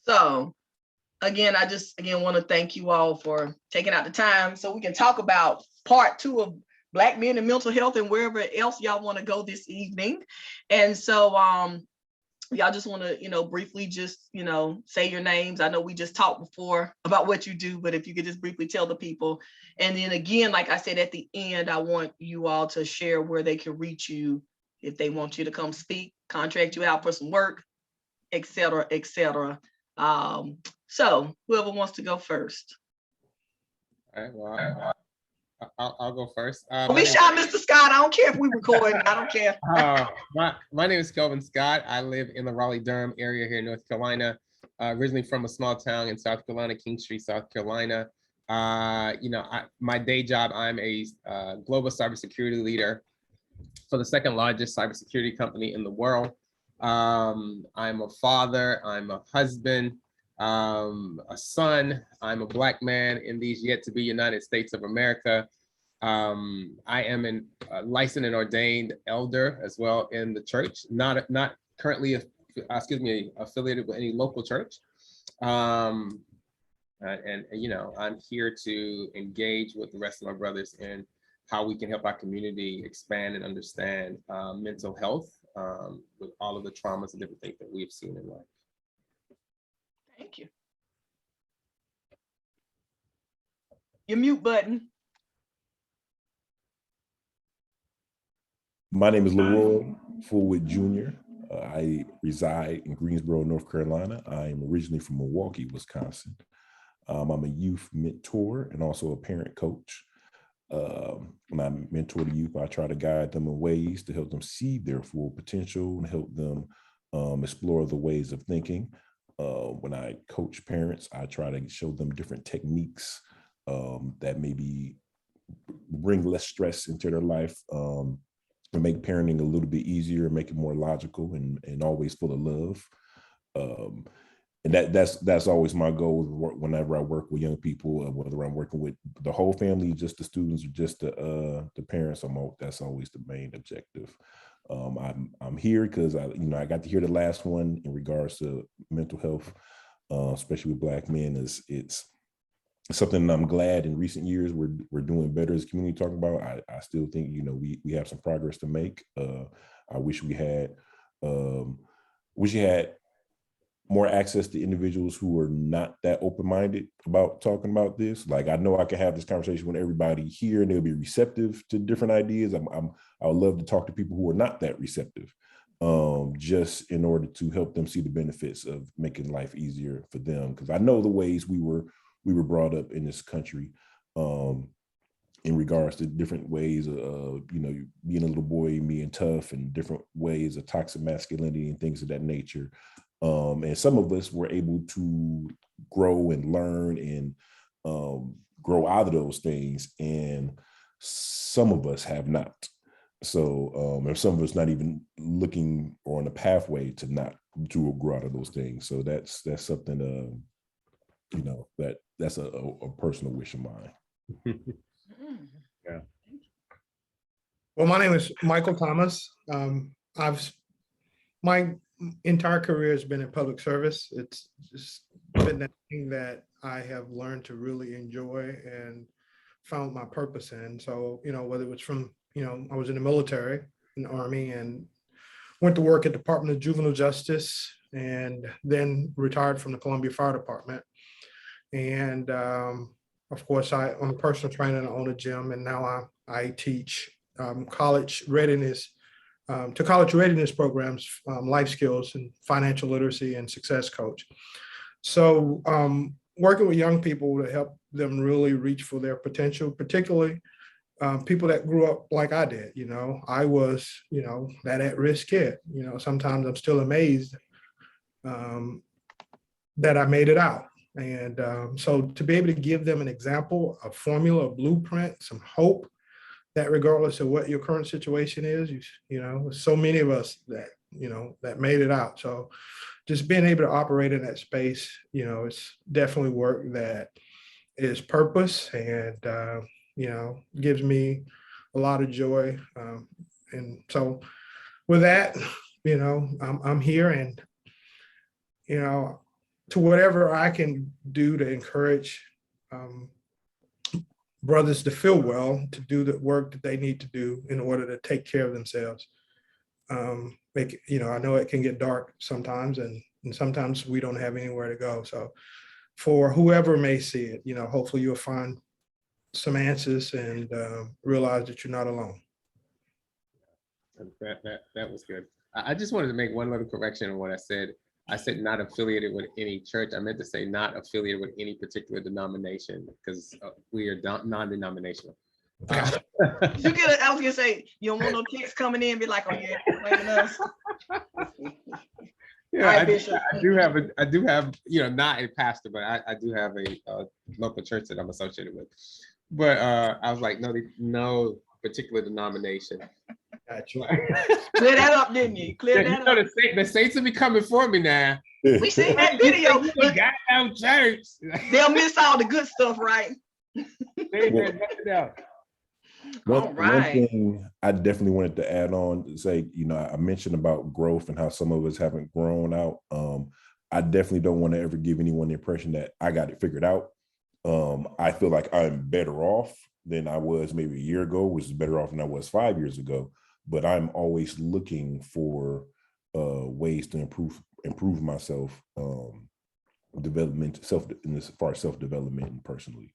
So again, I just again want to thank you all for taking out the time so we can talk about part 2 of Black men and mental health and wherever else y'all want to go this evening. And so y'all just want to, briefly just, say your names. I know we just talked before about what you do, but if you could just briefly tell the people. And then again, like I said, at the end, I want you all to share where they can reach you if they want you to come speak, contract you out for some work, et cetera, et cetera. So whoever wants to go first. All right, well, I'll go first. Don't be shy, Mr. Scott. I don't care if we record. I don't care. My name is Kelvin Scott. I live in the Raleigh-Durham area here in North Carolina. Originally from a small town in South Carolina, Kingstree, South Carolina. My day job, I'm a global cybersecurity leader for the second largest cybersecurity company in the world. I'm a father. I'm a husband. A son. I'm a Black man in these yet to be United States of America. I am a licensed and ordained elder as well in the church, not currently affiliated with any local church. And I'm here to engage with the rest of my brothers in how we can help our community expand and understand mental health with all of the traumas and different things that we've seen in life. Thank you. Your mute button. My name is Leroy Fullwood Jr. I reside in Greensboro, North Carolina. I am originally from Milwaukee, Wisconsin. I'm a youth mentor and also a parent coach. When I mentor the youth, I try to guide them in ways to help them see their full potential and help them explore the ways of thinking. When I coach parents, I try to show them different techniques that maybe bring less stress into their life and make parenting a little bit easier, make it more logical and always full of love. And that's always my goal whenever I work with young people, whether I'm working with the whole family, just the students, or just the parents. That's always the main objective. I'm here because I got to hear the last one in regards to mental health, especially with Black men. It's something I'm glad in recent years we're doing better as a community talking about. I still think we have some progress to make. I wish we had more access to individuals who are not that open-minded about talking about this. Like, I know I can have this conversation with everybody here and they'll be receptive to different ideas. I would love to talk to people who are not that receptive, just in order to help them see the benefits of making life easier for them. Because I know the ways we were brought up in this country, in regards to different ways of, being a little boy, being tough, and different ways of toxic masculinity and things of that nature. And some of us were able to grow and learn and grow out of those things, and some of us have not. So, and some of us not even looking or on a pathway to grow out of those things. So that's something, that's a personal wish of mine. Yeah. Well, my name is Michael Thomas. My entire career has been in public service. It's just been that thing that I have learned to really enjoy and found my purpose in. So, whether it was from, I was in the military, in the Army, and went to work at the Department of Juvenile Justice, and then retired from the Columbia Fire Department. And of course, I'm a personal trainer and I own a gym, and now I teach college readiness programs, life skills and financial literacy and success coach. So working with young people to help them really reach for their potential, particularly people that grew up like I did. I was, that at-risk kid. Sometimes I'm still amazed that I made it out. And so to be able to give them an example, a formula, a blueprint, some hope, that regardless of what your current situation is, there's so many of us that, that made it out. So just being able to operate in that space, it's definitely work that is purpose and, gives me a lot of joy. And so with that, I'm here, and, to whatever I can do to encourage brothers to feel well, to do the work that they need to do in order to take care of themselves. I know it can get dark sometimes, and sometimes we don't have anywhere to go. So for whoever may see it, hopefully you'll find some answers and realize that you're not alone. That was good. I just wanted to make one little correction on what I said. I said not affiliated with any church. I meant to say not affiliated with any particular denomination, because we are non-denominational. I was gonna say, you don't want no kids coming in and be like, oh yeah, blaming us. Yeah, Right, I Bishop. do have, not a pastor, but I do have a local church that I'm associated with. But I was like, no particular denomination. Gotcha. Clear that up, didn't you? Clear that up. The saints will be coming for me now. We seen that video. You goddamn church. They'll miss all the good stuff, right? They nothing else. All right. One thing I definitely wanted to add on to say, I mentioned about growth and how some of us haven't grown out. I definitely don't want to ever give anyone the impression that I got it figured out. I feel like I'm better off than I was maybe a year ago, which is better off than I was 5 years ago. But I'm always looking for ways to improve myself, as far as self-development and personally.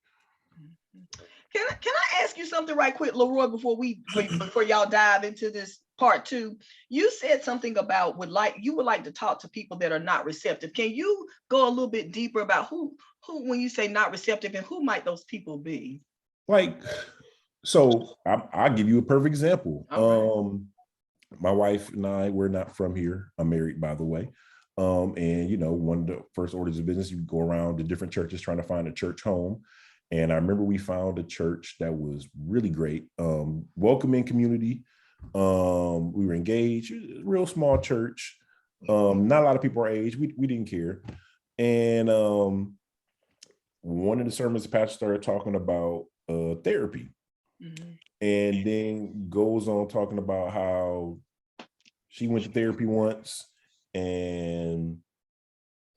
Can I ask you something right quick, Leroy, before y'all dive into this part 2? You said something about you would like to talk to people that are not receptive. Can you go a little bit deeper about who when you say not receptive, and who might those people be? So I'll give you a perfect example. Okay. My wife and I, we're not from here. I'm married, by the way. And one of the first orders of business, you go around to different churches trying to find a church home. And I remember we found a church that was really great, welcoming community. We were engaged, real small church. Not a lot of people our age. We didn't care. And one of the sermons, the pastor started talking about therapy. Mm-hmm. And then goes on talking about how she went to therapy once and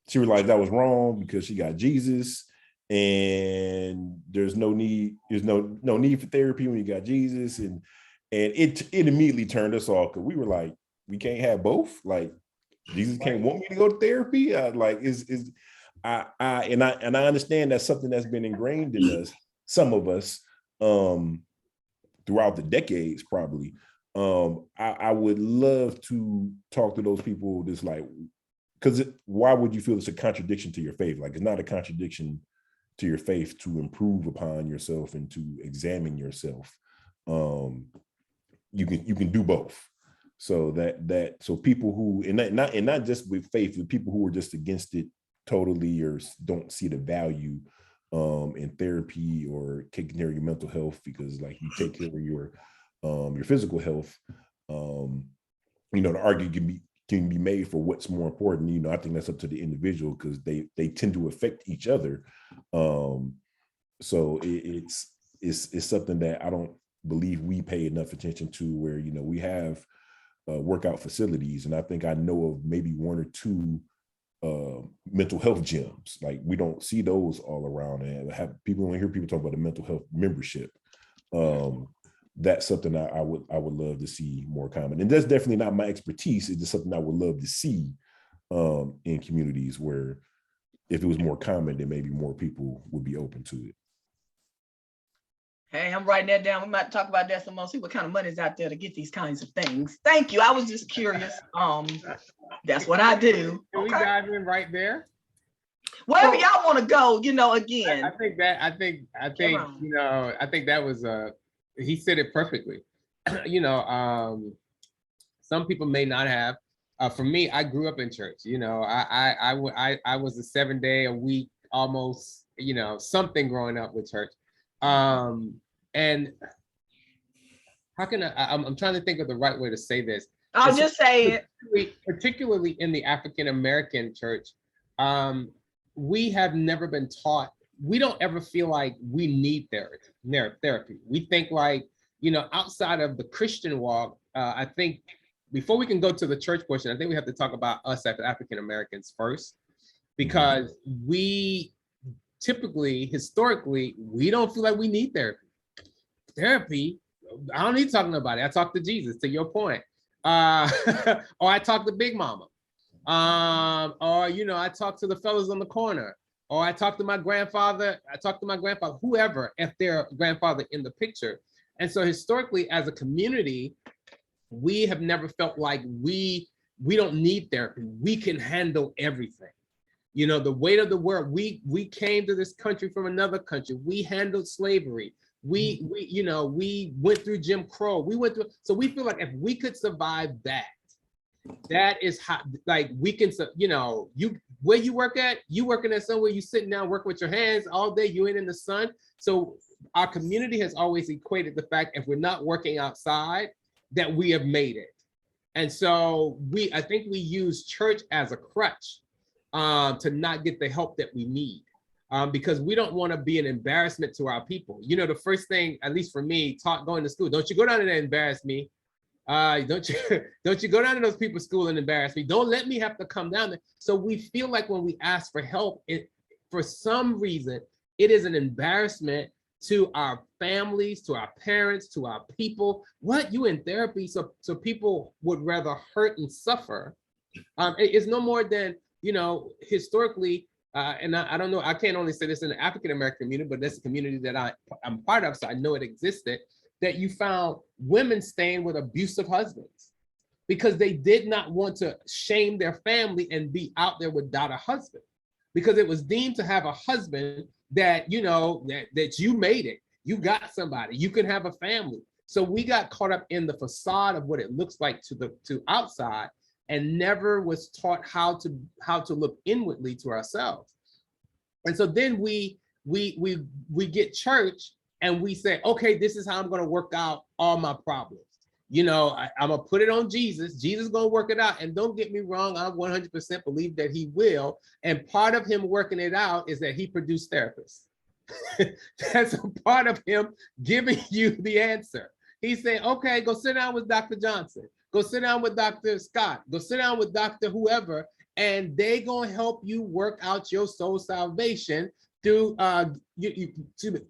she realized that was wrong because she got Jesus, and there's no need for therapy when you got Jesus. And it immediately turned us off, because we were like, we can't have both. Like, Jesus can't want me to go to therapy. I understand that's something that's been ingrained in us, some of us, throughout the decades, probably. I would love to talk to those people that's like, because why would you feel it's a contradiction to your faith? Like, it's not a contradiction to your faith to improve upon yourself and to examine yourself. You can do both. So so people who, and not just with faith, but people who are just against it totally, or don't see the value in therapy or taking care of your mental health, because like you take care of your physical health, the argument can be made for what's more important. I think that's up to the individual, because they tend to affect each other. So it's something that I don't believe we pay enough attention to, where we have workout facilities, and I think I know of maybe one or two mental health gyms. Like, we don't see those all around, and when I hear people talk about a mental health membership, that's something I would love to see more common. And that's definitely not my expertise. It's just something I would love to see in communities, where if it was more common, then maybe more people would be open to it. Hey, I'm writing that down. We might talk about that some more. See what kind of money is out there to get these kinds of things. Thank you. I was just curious. That's what I do. Can we dive in right there? Wherever y'all want to go, again. I think that was he said it perfectly. Some people may not have. For me, I grew up in church. I was a 7-day-a-week almost, something growing up with church. And how can I'm trying to think of the right way to say this. I'll just say it. Particularly in the African American church, we have never been taught. We don't ever feel like we need therapy. We think like, outside of the Christian walk, I think before we can go to the church portion, I think we have to talk about us as African Americans first. because we typically, historically, we don't feel like we need therapy. Therapy, I don't need talking about it. I talk to Jesus, to your point. Or I talk to Big Mama. Or, you know, I talk to the fellas on the corner. Or I talk to my grandfather, whoever, if their grandfather in the picture. And so historically, as a community, we have never felt like we don't need therapy. We can handle everything. You know, the weight of the world, we came to this country from another country. We handled slavery. We went through Jim Crow. So we feel like if we could survive that, that is how, like, we can, you know, where you work at, you working at somewhere, you sitting down, working with your hands all day, you ain't in the sun. So our community has always equated the fact if we're not working outside, that we have made it. And so I think we use church as a crutch to not get the help that we need, because we don't want to be an embarrassment to our people. You know, the first thing, at least for me, going to school, don't you go down there and embarrass me. Don't you go down to those people's school and embarrass me. Don't let me have to come down there. So we feel like when we ask for help, for some reason, it is an embarrassment to our families, to our parents, to our people. What, you in therapy? So people would rather hurt and suffer. It's no more than, you know, historically, and I don't know, I can't only say this in the African-American community, but that's a community that I'm part of, so I know it existed, that you found women staying with abusive husbands because they did not want to shame their family and be out there without a husband, because it was deemed to have a husband that, you know, that you made it, you got somebody, you can have a family. So we got caught up in the facade of what it looks like to outside, and never was taught how to look inwardly to ourselves. And so then we get church and we say, okay, this is how I'm going to work out all my problems. You know, I'm going to put it on Jesus. Jesus is going to work it out. And don't get me wrong, I 100% believe that he will. And part of him working it out is that he produced therapists. That's a part of him giving you the answer. He's saying, okay, go sit down with Dr. Johnson. Go sit down with Dr. Scott. Go sit down with Dr. whoever, and they gonna help you work out your soul salvation through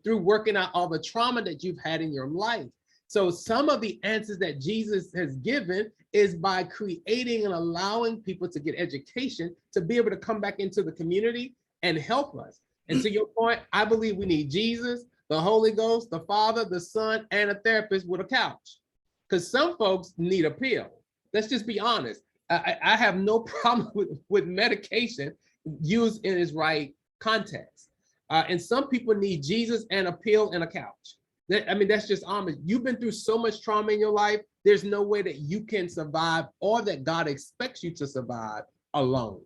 through working out all the trauma that you've had in your life. So some of the answers that Jesus has given is by creating and allowing people to get education to be able to come back into the community and help us. And to your point, I believe we need Jesus, the Holy Ghost, the Father, the Son, and a therapist with a couch. Because some folks need a pill. Let's just be honest. I have no problem with medication used in its right context. And some people need Jesus and a pill and a couch. That's just honest. You've been through so much trauma in your life. There's no way that you can survive or that God expects you to survive alone.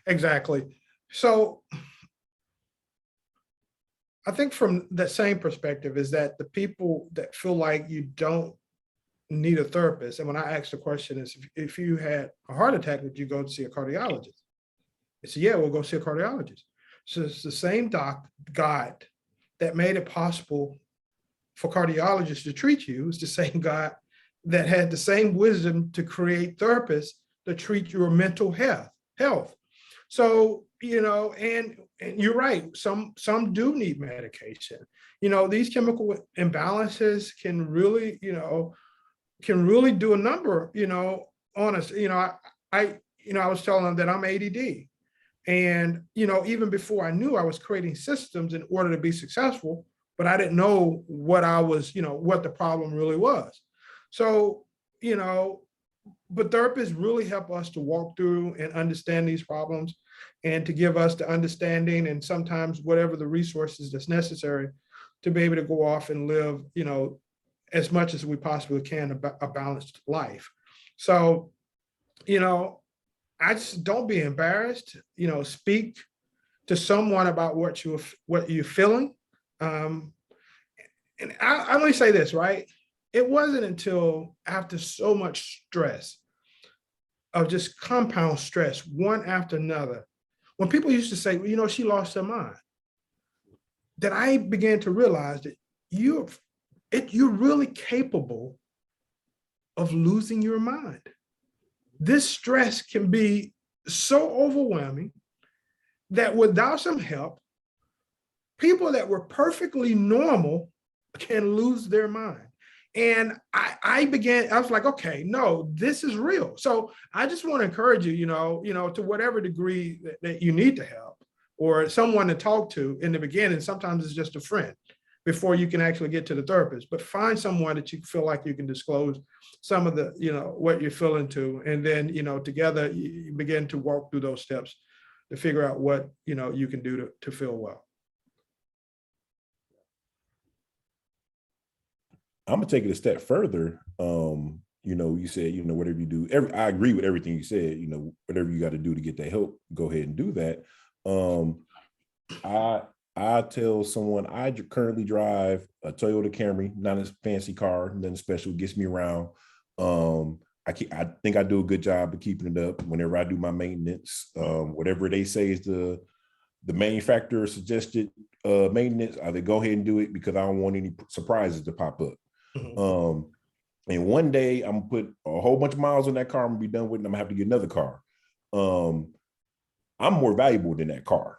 Exactly. So I think from that same perspective is that the people that feel like you don't need a therapist, and when I ask the question is, if you had a heart attack, would you go to see a cardiologist? I said, yeah, we'll go see a cardiologist. So it's the same God that made it possible for cardiologists to treat you. It's the same God that had the same wisdom to create therapists to treat your mental health. So, you know, and you're right, some do need medication. You know, these chemical imbalances can really, do a number, on us. I was telling them that I'm ADD. And, even before I knew, I was creating systems in order to be successful, but I didn't know what what the problem really was. So, but therapists really help us to walk through and understand these problems and to give us the understanding and sometimes whatever the resources that's necessary to be able to go off and live, as much as we possibly can, a balanced life. So, I just don't be embarrassed, speak to someone about what you're feeling. And I only say this, right? It wasn't until after so much stress, of just compound stress, one after another, when people used to say, well, she lost her mind, that I began to realize that you're really capable of losing your mind. This stress can be so overwhelming that without some help, people that were perfectly normal can lose their mind. And I was like, okay, no, this is real. So I just want to encourage you, to whatever degree that you need to help or someone to talk to in the beginning. Sometimes it's just a friend before you can actually get to the therapist, but find someone that you feel like you can disclose some of the, what you're feeling to. And then, together you begin to walk through those steps to figure out what, you can do to feel well. I'm gonna take it a step further. You said, whatever you do, I agree with everything you said, whatever you got to do to get that help, go ahead and do that. I tell someone I currently drive a Toyota Camry, not a fancy car, nothing special, gets me around. I think I do a good job of keeping it up whenever I do my maintenance. Whatever they say is the manufacturer suggested maintenance, I go ahead and do it because I don't want any surprises to pop up. Mhm. And one day I'm gonna put a whole bunch of miles on that car, I'm gonna be done with it, and I'm gonna have to get another car. I'm more valuable than that car.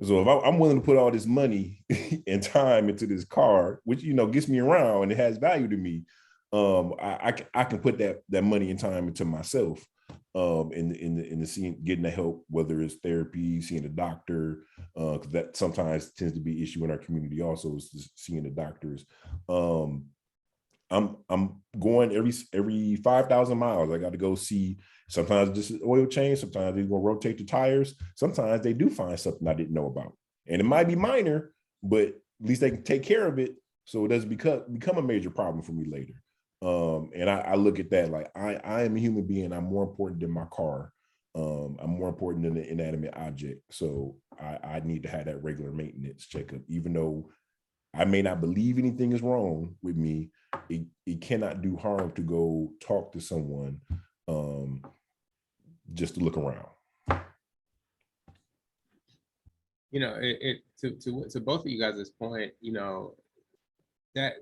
So if I'm willing to put all this money and time into this car, which gets me around and it has value to me, I can put that money and time into myself, in the seeing, getting the help, whether it's therapy, seeing a doctor, because that sometimes tends to be an issue in our community. Also, is just seeing the doctors. I'm going every 5,000 miles. I got to go see. Sometimes just an oil change. Sometimes they're going to rotate the tires. Sometimes they do find something I didn't know about, and it might be minor, but at least they can take care of it, so it doesn't become a major problem for me later. And I look at that like I am a human being. I'm more important than my car. I'm more important than the inanimate object. So I need to have that regular maintenance checkup, even though I may not believe anything is wrong with me. It cannot do harm to go talk to someone, just to look around. To both of you guys' point, that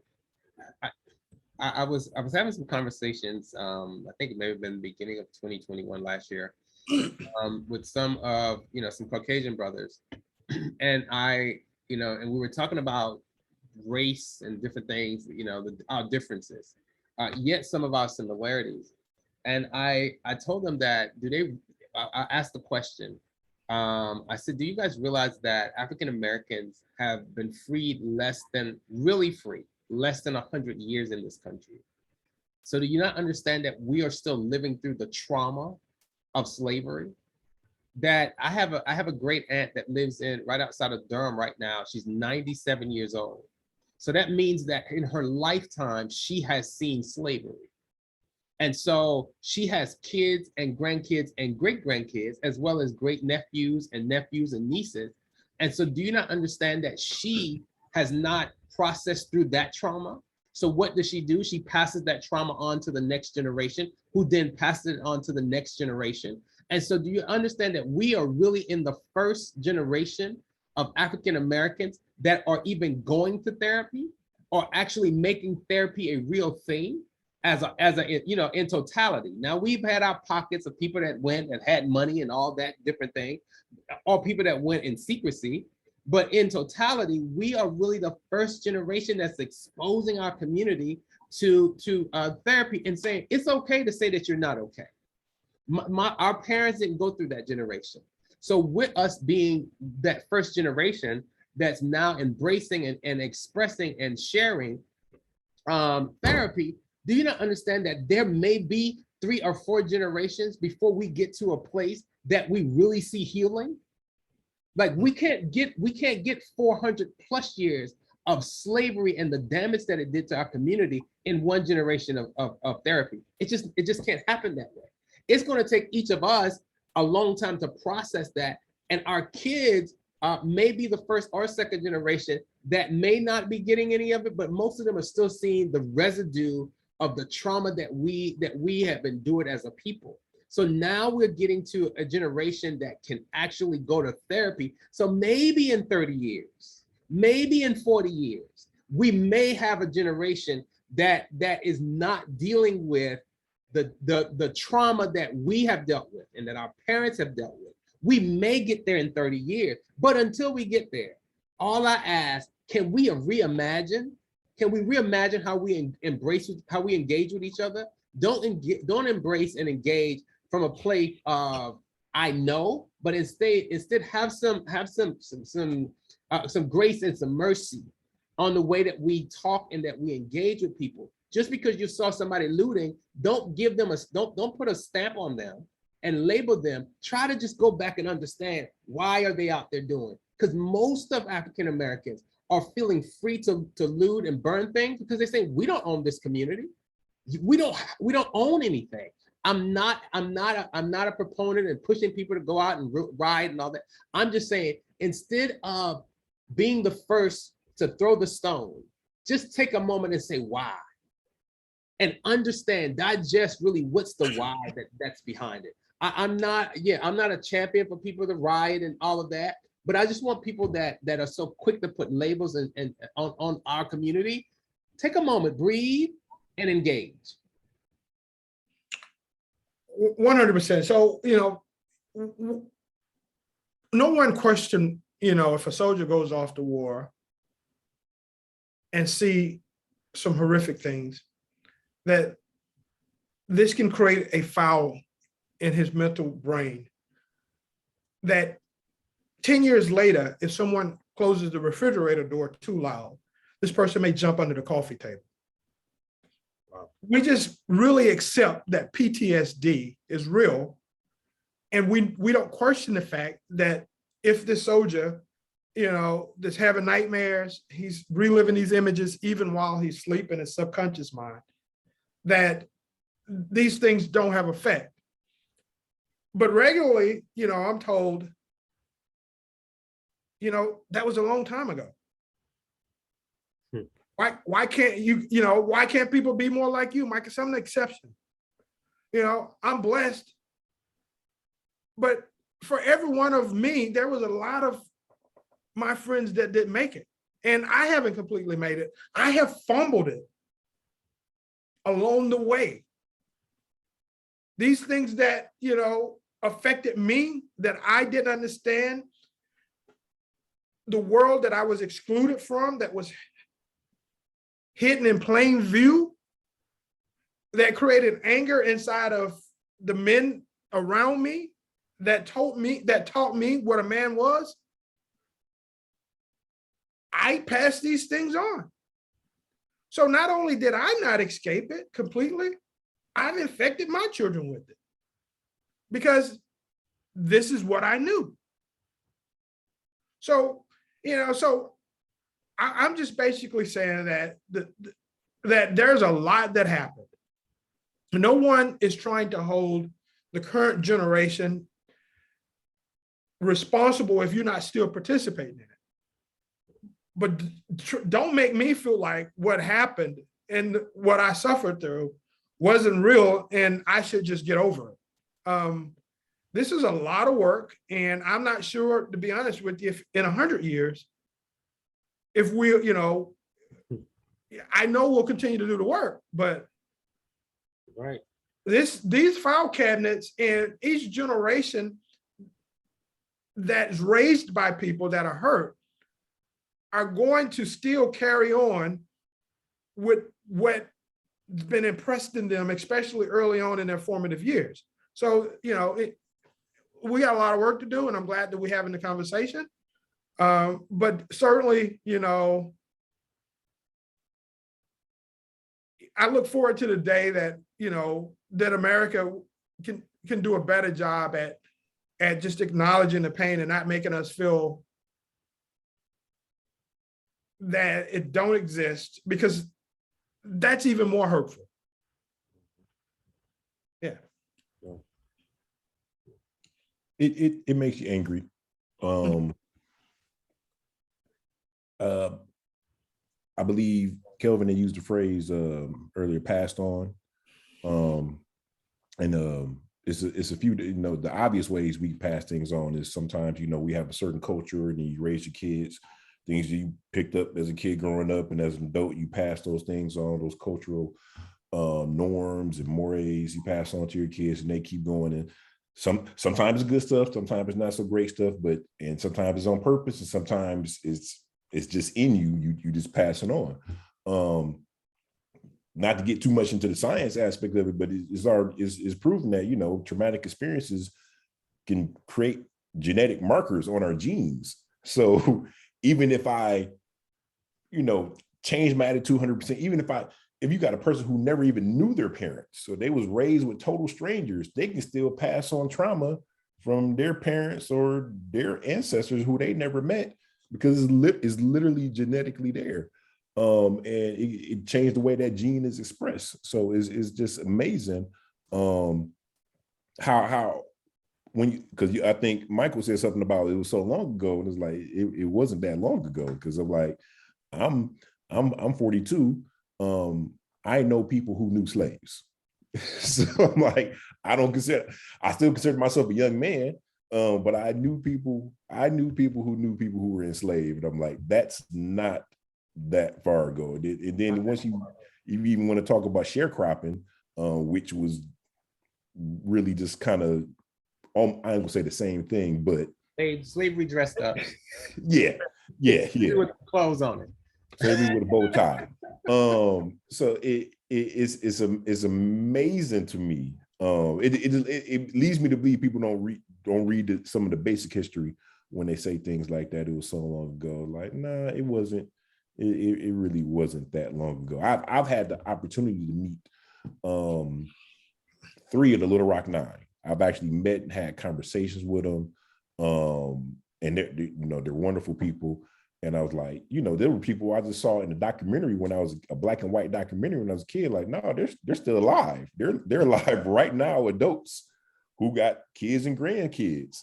I was having some conversations. I think it may have been the beginning of 2021 last year, with some of some Caucasian brothers, and and we were talking about race and different things, our differences, yet some of our similarities. And I told them that I asked the question. I said, do you guys realize that African Americans have been freed less than 100 years in this country? So do you not understand that we are still living through the trauma of slavery? That I have a great aunt that lives right outside of Durham right now. She's 97 years old. So that means that in her lifetime, she has seen slavery. And so she has kids and grandkids and great-grandkids, as well as great nephews and nieces. And so do you not understand that she has not processed through that trauma? So what does she do? She passes that trauma on to the next generation, who then passes it on to the next generation. And so do you understand that we are really in the first generation of African Americans that are even going to therapy or actually making therapy a real thing as a in totality? Now, we've had our pockets of people that went and had money and all that different thing, or people that went in secrecy. But in totality, we are really the first generation that's exposing our community to therapy and saying it's okay to say that you're not okay. Our parents didn't go through that generation. So with us being that first generation that's now embracing and expressing and sharing therapy, do you not understand that there may be 3 or 4 generations before we get to a place that we really see healing? Like we can't get 400 plus years of slavery and the damage that it did to our community in one generation of therapy. It just can't happen that way. It's going to take each of us a long time to process that. And our kids may be the first or second generation that may not be getting any of it, but most of them are still seeing the residue of the trauma that we have been doing as a people. So now we're getting to a generation that can actually go to therapy. So maybe in 30 years, maybe in 40 years, we may have a generation that is not dealing with the trauma that we have dealt with and that our parents have dealt with. We may get there in 30 years, but until we get there, all I ask, can we reimagine? Can we reimagine how we embrace, how we engage with each other? Don't embrace and engage from a place of I know, but instead have some grace and some mercy on the way that we talk and that we engage with people. Just because you saw somebody looting, don't give them don't put a stamp on them and label them. Try to just go back and understand, why are they out there doing? Because most of African Americans are feeling free to loot and burn things because they say, we don't own this community. We don't own anything. I'm not a proponent and pushing people to go out and ride and all that. I'm just saying, instead of being the first to throw the stone, just take a moment and say why, and understand, digest really what's the why that's behind it. I'm not a champion for people to riot and all of that, but I just want people that are so quick to put labels and on our community, take a moment, breathe, and engage. 100%. So, no one question, if a soldier goes off to war and see some horrific things, that this can create a foul in his mental brain, that 10 years later, if someone closes the refrigerator door too loud, this person may jump under the coffee table. We just really accept that PTSD is real. And we don't question the fact that if this soldier, that's having nightmares, he's reliving these images even while he's sleeping in his subconscious mind, that these things don't have effect. But regularly, I'm told, that was a long time ago. Why can't why can't people be more like you, Mike? I'm an exception. I'm blessed. But for every one of me, there was a lot of my friends that didn't make it. And I haven't completely made it. I have fumbled it along the way. These things that, affected me, that I didn't understand, the world that I was excluded from, that was hidden in plain view, that created anger inside of the men around me, that taught me what a man was. I passed these things on. So not only did I not escape it completely, I've infected my children with it, because this is what I knew. So, I'm just basically saying that that there's a lot that happened. No one is trying to hold the current generation responsible if you're not still participating in it. But don't make me feel like what happened and what I suffered through wasn't real and I should just get over it. This is a lot of work, and I'm not sure, to be honest with you, if in 100 years, if we, I know we'll continue to do the work, but right, these file cabinets and each generation that's raised by people that are hurt are going to still carry on with what's been impressed in them, especially early on in their formative years. So, we got a lot of work to do, and I'm glad that we're having the conversation. But certainly, I look forward to the day that, that America can do a better job at just acknowledging the pain and not making us feel that it don't exist, because that's even more hurtful. Yeah. It makes you angry. I believe Kelvin had used the phrase earlier, passed on. It's a few, the obvious ways we pass things on is sometimes, we have a certain culture and you raise your kids, things you picked up as a kid growing up, and as an adult, you pass those things on, those cultural norms and mores you pass on to your kids, and they keep going. And sometimes it's good stuff, sometimes it's not so great stuff, and sometimes it's on purpose, and sometimes it's just in you just pass it on. Not to get too much into the science aspect of it, but it's proven that, traumatic experiences can create genetic markers on our genes. So even if I, change my attitude 100%, even if you got a person who never even knew their parents, so they was raised with total strangers, they can still pass on trauma from their parents or their ancestors who they never met, because it's literally genetically there. And it changed the way that gene is expressed. So it's just amazing how because I think Michael said something about it was so long ago, and it's like it wasn't that long ago, because I'm like I'm 42. I know people who knew slaves. So I'm like, I still consider myself a young man, but I knew people who knew people who were enslaved. And I'm like, that's not that far ago. And then once you even want to talk about sharecropping, which was really just kind of, I ain't gonna say the same thing, but slavery dressed up. Yeah. With clothes on it. Slavery with a bow tie. So it's amazing to me. It leads me to believe people don't read some of the basic history when they say things like that. It was so long ago. Like, nah, it wasn't. It really wasn't that long ago. I've had the opportunity to meet 3 of the Little Rock Nine. I've actually met and had conversations with them, and they're wonderful people. And I was like, there were people I just saw in the documentary when I was a black and white documentary when I was a kid. Like, no, they're still alive. They're alive right now, adults who got kids and grandkids.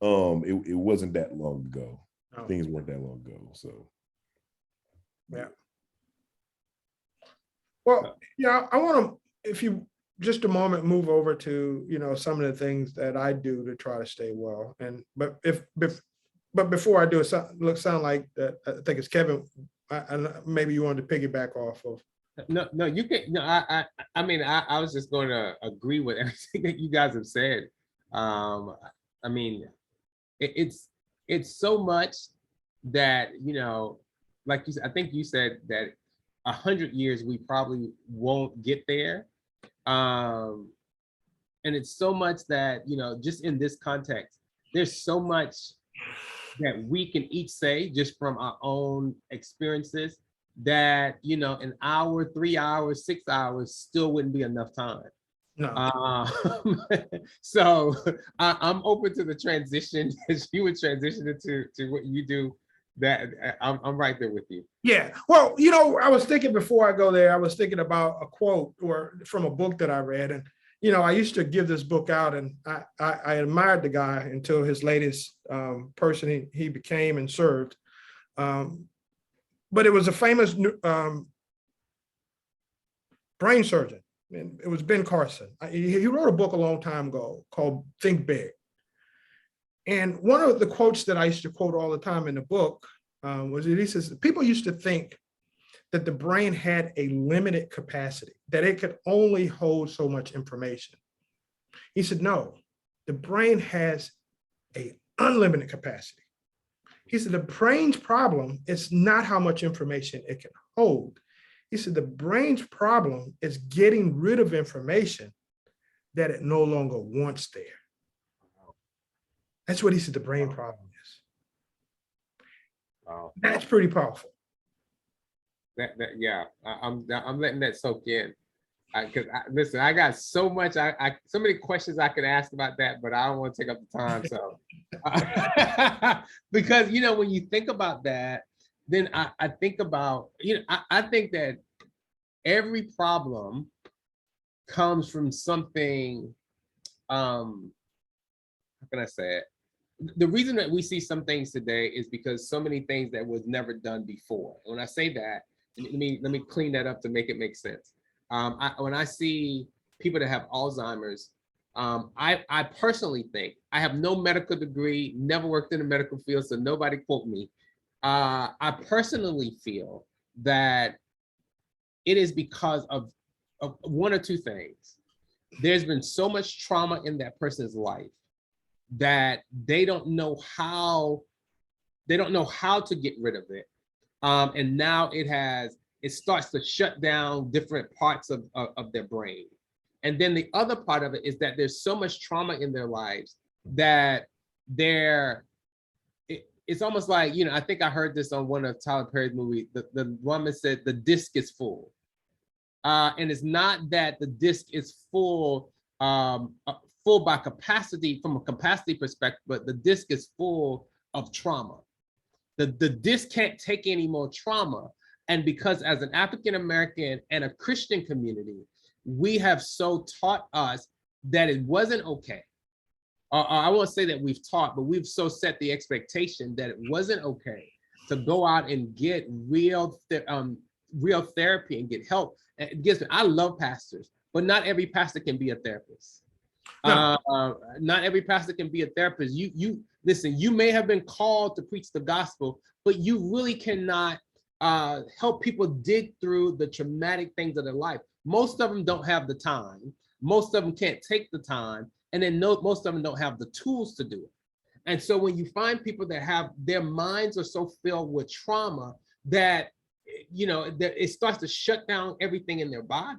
It wasn't that long ago. No. Things weren't that long ago. So, yeah. Well, I want to, if you just a moment, move over to some of the things that I do to try to stay well. But before I do, it sound like that. I think it's Kevin. Maybe you wanted to piggyback off of. No, you can. No, I mean, I was just going to agree with everything that you guys have said. I mean, it's so much that like you said. I think you said that 100 years we probably won't get there, and it's so much that just in this context, there's so much that we can each say just from our own experiences that an hour, 3 hours, 6 hours still wouldn't be enough time. No. So I'm open to the transition as you would transition into what you do. That I'm right there with you. Yeah. Well, I was thinking before I go there, I was thinking about a quote or from a book that I read, and I used to give this book out, and I admired the guy until his latest person he became and served. But it was a famous brain surgeon. And it was Ben Carson. He wrote a book a long time ago called Think Big. And one of the quotes that I used to quote all the time in the book was he says, people used to think that the brain had a limited capacity, that it could only hold so much information. He said, no, the brain has an unlimited capacity. He said, the brain's problem is not how much information it can hold. He said, the brain's problem is getting rid of information that it no longer wants there. That's what he said the brain problem is. Wow. That's pretty powerful. Yeah, I'm letting that soak in. Because listen, I got so much, so many questions I could ask about that, but I don't want to take up the time. So, because when you think about that, then I think about I think that every problem comes from something. How can I say it? The reason that we see some things today is because so many things that was never done before. When I say that, let me clean that up to make it make sense. When I see people that have Alzheimer's, I personally think, I have no medical degree, never worked in the medical field, so nobody quote me. I personally feel that it is because of of one or two things. There's been so much trauma in that person's life that they don't know how to get rid of it. And now it starts to shut down different parts of their brain. And then the other part of it is that there's so much trauma in their lives that it's almost like, you know, I think I heard this on one of Tyler Perry's movies. The woman said the disc is full. And it's not that the disc is full by capacity, from a capacity perspective, but the disc is full of trauma. The disc can't take any more trauma. And because as an African-American and a Christian community, we have so taught us that it wasn't okay. I won't say that we've taught, but we've so set the expectation that it wasn't okay to go out and get real therapy and get help. I love pastors, but not every pastor can be a therapist. No. Not every pastor can be a therapist. You listen, you may have been called to preach the gospel, but you really cannot help people dig through the traumatic things of their life. Most of them don't have the time. Most of them can't take the time. And then most of them don't have the tools to do it. And so when you find people that have, their minds are so filled with trauma that, you know, that it starts to shut down everything in their body.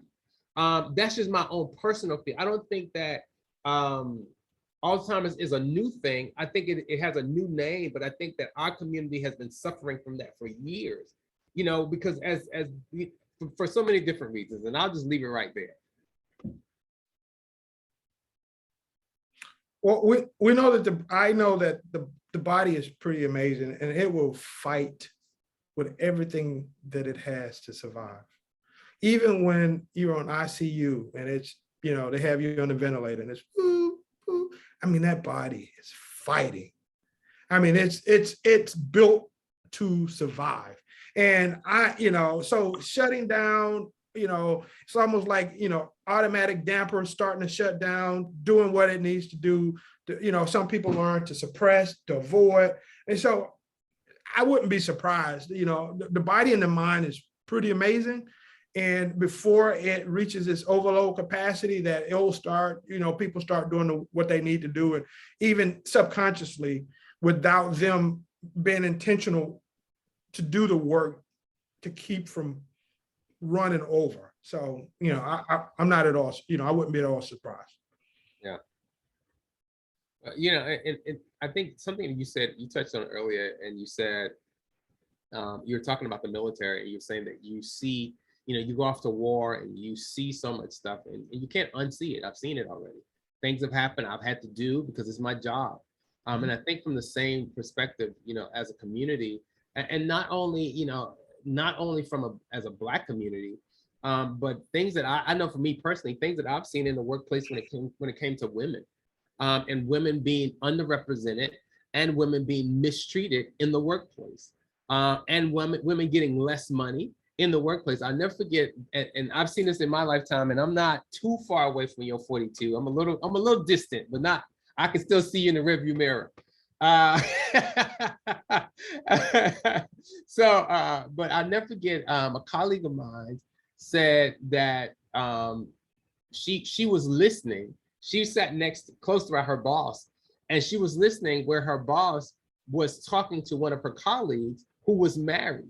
That's just my own personal feel. I don't think that Alzheimer's is a new thing. I think it has a new name, but I think that our community has been suffering from that for years, you know, because for so many different reasons, and I'll just leave it right there. Well, we know that I know that the body is pretty amazing, and it will fight with everything that it has to survive. Even when you're on ICU and it's, you know, they have you on the ventilator and it's, ooh, ooh. I mean, that body is fighting. I mean, it's built to survive. And so shutting down, you know, it's almost like, you know, automatic damper starting to shut down, doing what it needs to do. You know, some people learn to suppress, to avoid. And so I wouldn't be surprised, you know, the body and the mind is pretty amazing. And before it reaches its overload capacity, that it'll start, you know, people start doing what they need to do, and even subconsciously, without them being intentional to do the work to keep from running over. So, you know, I'm not at all, you know, I wouldn't be at all surprised. Yeah. You know, I think something that you said, you touched on earlier, and you said, you were talking about the military, and you're saying that you see, you know, you go off to war and you see so much stuff, and you can't unsee it. I've seen it already. Things have happened I've had to do because it's my job. And I think from the same perspective, you know, as a community, and not only, you know, not only as a Black community, but things that I know for me personally, things that I've seen in the workplace when it came to women, and women being underrepresented and women being mistreated in the workplace, and women getting less money in the workplace. I'll never forget, and I've seen this in my lifetime, and I'm not too far away from your 42. I'm a little distant, but not, I can still see you in the rearview mirror. But I'll never forget, a colleague of mine said that she was listening. She sat close to her boss, and she was listening where her boss was talking to one of her colleagues who was married.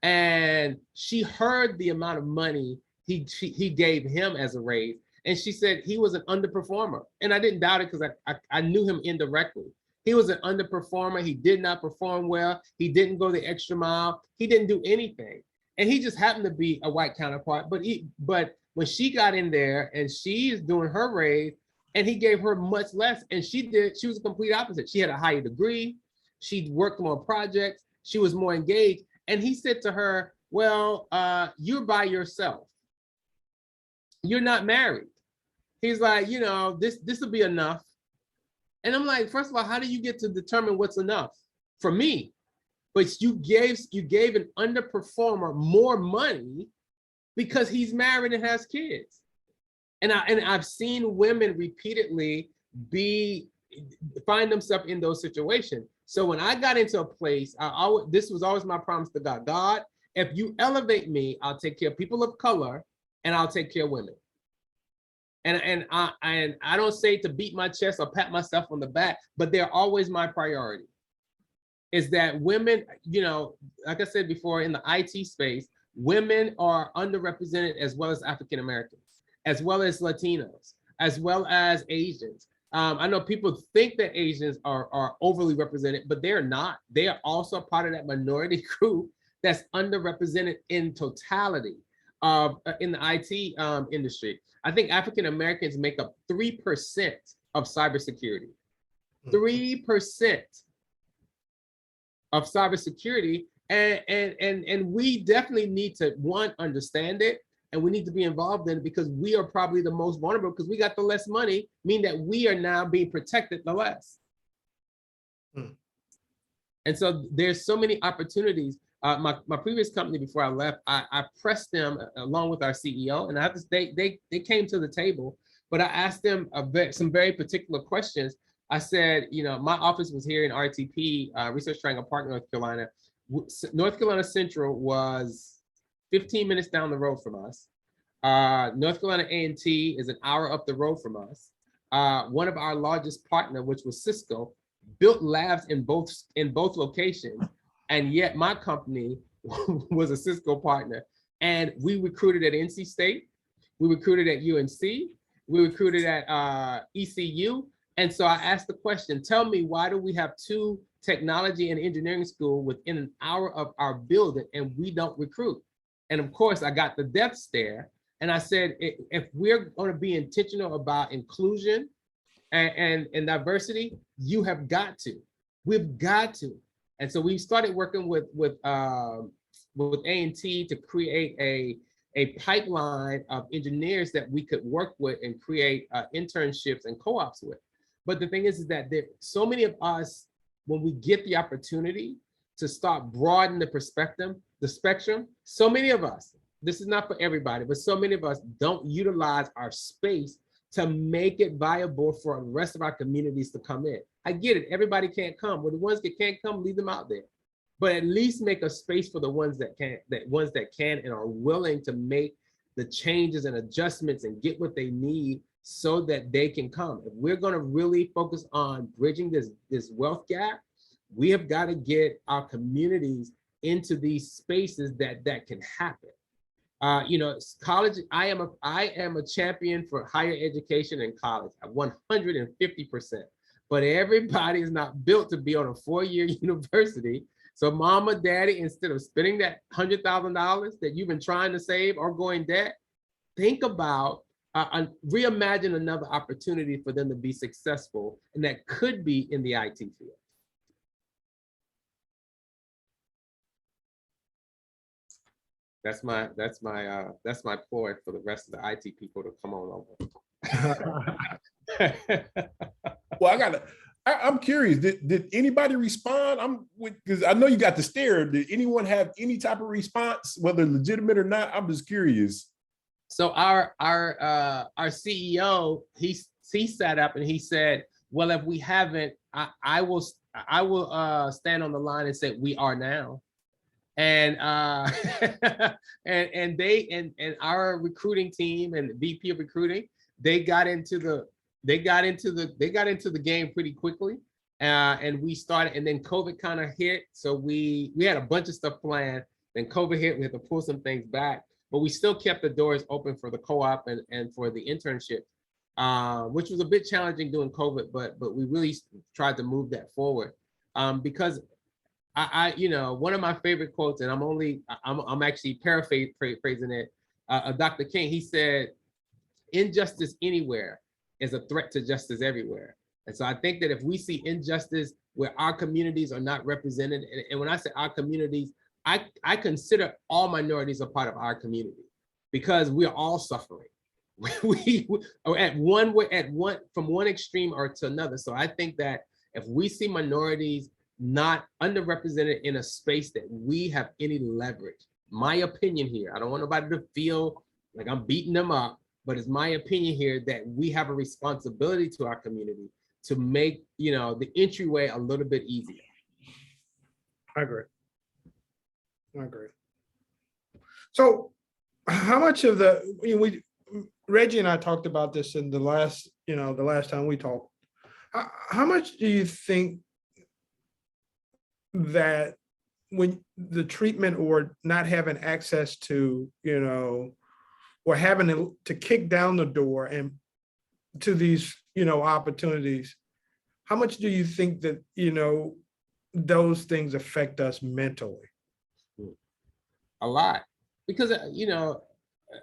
And she heard the amount of money he gave him as a raise. And she said he was an underperformer. And I didn't doubt it because I knew him indirectly. He was an underperformer. He did not perform well. He didn't go the extra mile. He didn't do anything. And he just happened to be a white counterpart. But when she got in there and she's doing her raise, and he gave her much less, and she was a complete opposite. She had a higher degree. She worked on projects. She was more engaged. And he said to her, well, you're by yourself. You're not married. He's like, you know, this will be enough. And I'm like, first of all, how do you get to determine what's enough for me? But you gave an underperformer more money because he's married and has kids. And I've seen women repeatedly find themselves in those situations. So when I got into a place, this was always my promise to God. God, if you elevate me, I'll take care of people of color and I'll take care of women. And I don't say to beat my chest or pat myself on the back, but they're always my priority. Is that women, you know, like I said before, in the IT space, women are underrepresented as well as African Americans, as well as Latinos, as well as Asians. I know people think that Asians are overly represented, but they're not. They are also part of that minority group that's underrepresented in totality in the IT industry. I think African Americans make up 3% of cybersecurity. 3% of cybersecurity, and we definitely need to, one, understand it, and we need to be involved in it, because we are probably the most vulnerable, because we got the less money, meaning that we are now being protected the less. And so there's so many opportunities. My previous company, before I left, I pressed them along with our CEO, and I have to, they came to the table, but I asked them some very particular questions. I said, you know, my office was here in RTP, Research Triangle Park, North Carolina. North Carolina Central was 15 minutes down the road from us. North Carolina A&T is an hour up the road from us. One of our largest partner, which was Cisco, built labs in both locations, and yet my company was a Cisco partner. And we recruited at NC State, we recruited at UNC, we recruited at ECU. And so I asked the question, tell me, why do we have 2 technology and engineering school within an hour of our building and we don't recruit? And of course, I got the death stare. And I said, if we're going to be intentional about inclusion and diversity, you have got to. We've got to. And so we started working with A&T to create a pipeline of engineers that we could work with and create internships and co-ops with. But the thing is that there so many of us, when we get the opportunity to start broadening the spectrum, so many of us, this is not for everybody, but so many of us don't utilize our space to make it viable for the rest of our communities to come in. I get it, everybody can't come. Well, the ones that can't come, leave them out there. But at least make a space for the ones that can and are willing to make the changes and adjustments and get what they need so that they can come. If we're going to really focus on bridging this wealth gap, we have got to get our communities into these spaces that can happen. You know, college, I am a champion for higher education in college at 150%, but everybody is not built to be on a 4-year university. So mama, daddy, instead of spending that $100,000 that you've been trying to save or go in debt, think about reimagine another opportunity for them to be successful, and that could be in the IT field. That's my ploy for the rest of the IT people to come on over. Well, I'm curious. Did anybody respond? Because I know you got the stare. Did anyone have any type of response, whether legitimate or not? I'm just curious. So our CEO, he sat up and he said, well, if we haven't, I will stand on the line and say we are now. And and our recruiting team and the VP of recruiting, they got into the game pretty quickly. And we started, and then COVID kind of hit. So we had a bunch of stuff planned. Then COVID hit, we had to pull some things back. But we still kept the doors open for the co-op and for the internship, which was a bit challenging during COVID, but we really tried to move that forward. Because I you know, one of my favorite quotes, and I'm actually paraphrasing it, Dr. King, he said, injustice anywhere is a threat to justice everywhere. And so I think that if we see injustice where our communities are not represented, and when I say our communities, I consider all minorities a part of our community, because we are all suffering. We are from one extreme or to another. So I think that if we see minorities not underrepresented in a space that we have any leverage, my opinion here, I don't want nobody to feel like I'm beating them up, but it's my opinion here that we have a responsibility to our community to make, you know, the entryway a little bit easier. I agree. So how much of the, Reggie and I talked about this in the last, the last time we talked. How much do you think that when the treatment or not having access to, or having to kick down the door and to these, opportunities, how much do you think that, those things affect us mentally? A lot, because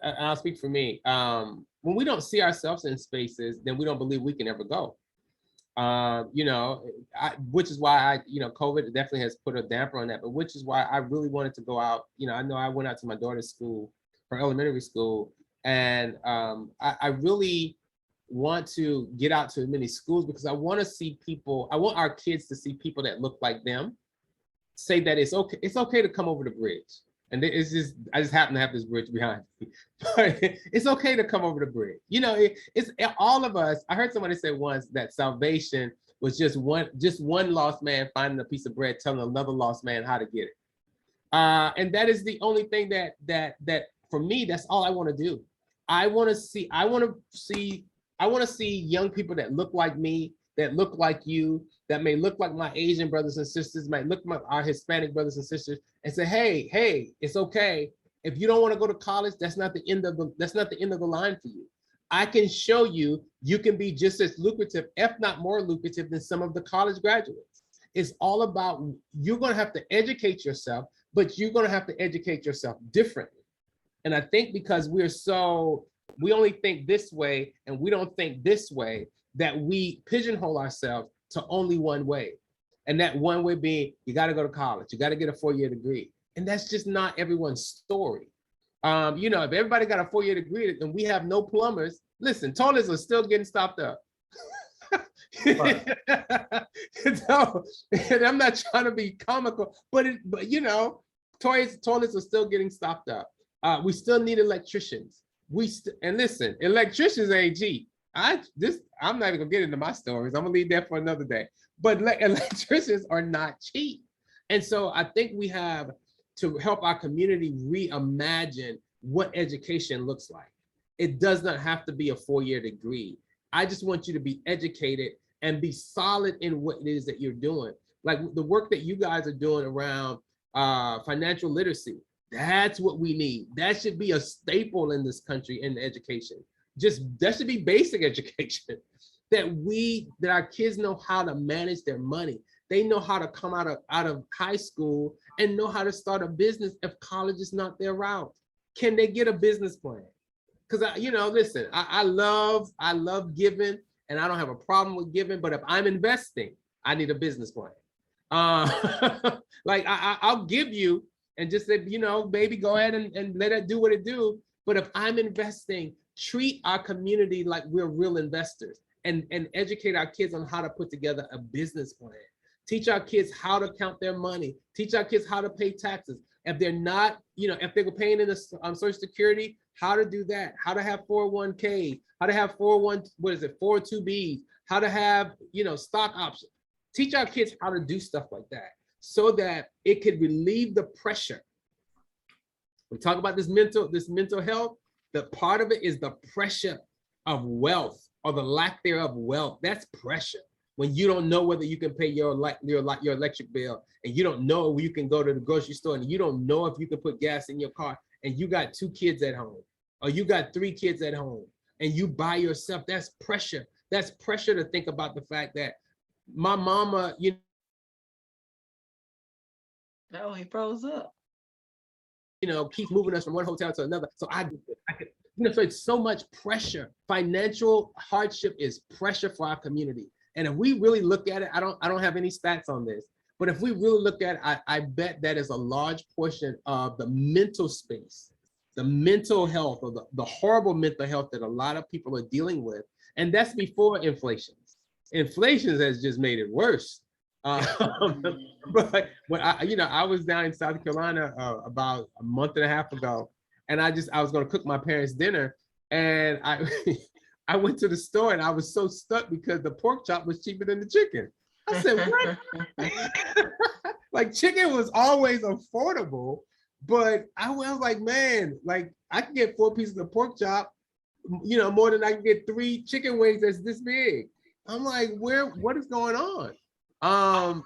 I'll speak for me. When we don't see ourselves in spaces, then we don't believe we can ever go. Which is why COVID definitely has put a damper on that, but which is why I really wanted to go out. I know I went out to my daughter's school, her elementary school, and I really want to get out to as many schools because I want to see people, I want our kids to see people that look like them, say that it's okay to come over the bridge. And it's just, I just happen to have this bridge behind me, but it's okay to come over the bridge. It's all of us. I heard somebody say once that salvation was just one lost man finding a piece of bread, telling another lost man how to get it. And that is the only thing that for me, that's all I want to do. I want to see young people that look like me, that look like you, that may look like my Asian brothers and sisters, might look like our Hispanic brothers and sisters, and say, hey, it's okay. If you don't want to go to college, that's not the end of the line for you. I can show you, you can be just as lucrative, if not more lucrative than some of the college graduates. It's all about, you're going to have to educate yourself, but you're going to have to educate yourself differently. And I think because we only think this way and we don't think this way, that we pigeonhole ourselves to only one way. And that one way being, you got to go to college, you got to get a 4-year degree. And that's just not everyone's story. If everybody got a 4-year degree and we have no plumbers, listen, toilets are still getting stopped up. Right. And I'm not trying to be comical, but toilets are still getting stopped up. We still need electricians. And listen, electricians ain't cheap. I'm not even gonna get into my stories. I'm gonna leave that for another day. But electricians are not cheap. And so I think we have to help our community reimagine what education looks like. It does not have to be a 4-year degree. I just want you to be educated and be solid in what it is that you're doing. Like the work that you guys are doing around financial literacy, that's what we need. That should be a staple in this country in education. That should be basic education, that our kids know how to manage their money. They know how to come out of high school and know how to start a business if college is not their route. Can they get a business plan? Because listen, I love giving, and I don't have a problem with giving, but if I'm investing, I need a business plan. Like I'll give you and just say, baby, go ahead and let it do what it do. But if I'm investing, treat our community like we're real investors and educate our kids on how to put together a business plan. Teach our kids how to count their money. Teach our kids how to pay taxes. If they're not, if they're paying in Social Security, how to do that, how to have 401k, how to have 402Bs, how to have, stock options. Teach our kids how to do stuff like that so that it could relieve the pressure. We talk about this mental health. The part of it is the pressure of wealth or the lack thereof wealth. That's pressure. When you don't know whether you can pay your electric bill, and you don't know if you can go to the grocery store, and you don't know if you can put gas in your car, and you got 2 kids at home, or you got 3 kids at home, and you by yourself, that's pressure. That's pressure to think about the fact that my mama, Oh, he froze up. Keep moving us from one hotel to another. So I could, so it's so much pressure. Financial hardship is pressure for our community. And if we really look at it, I don't have any stats on this, but if we really look at it, I bet that is a large portion of the mental space, the mental health, or the horrible mental health that a lot of people are dealing with. And that's before inflation. Inflation has just made it worse. But when I was down in South Carolina about a month and a half ago, and I was going to cook my parents dinner, and I went to the store and I was so stuck because the pork chop was cheaper than the chicken. I said, what? Like chicken was always affordable, but I was like, man, like I can get 4 pieces of pork chop you know, more than I can get 3 chicken wings that's this big. I'm like, what is going on?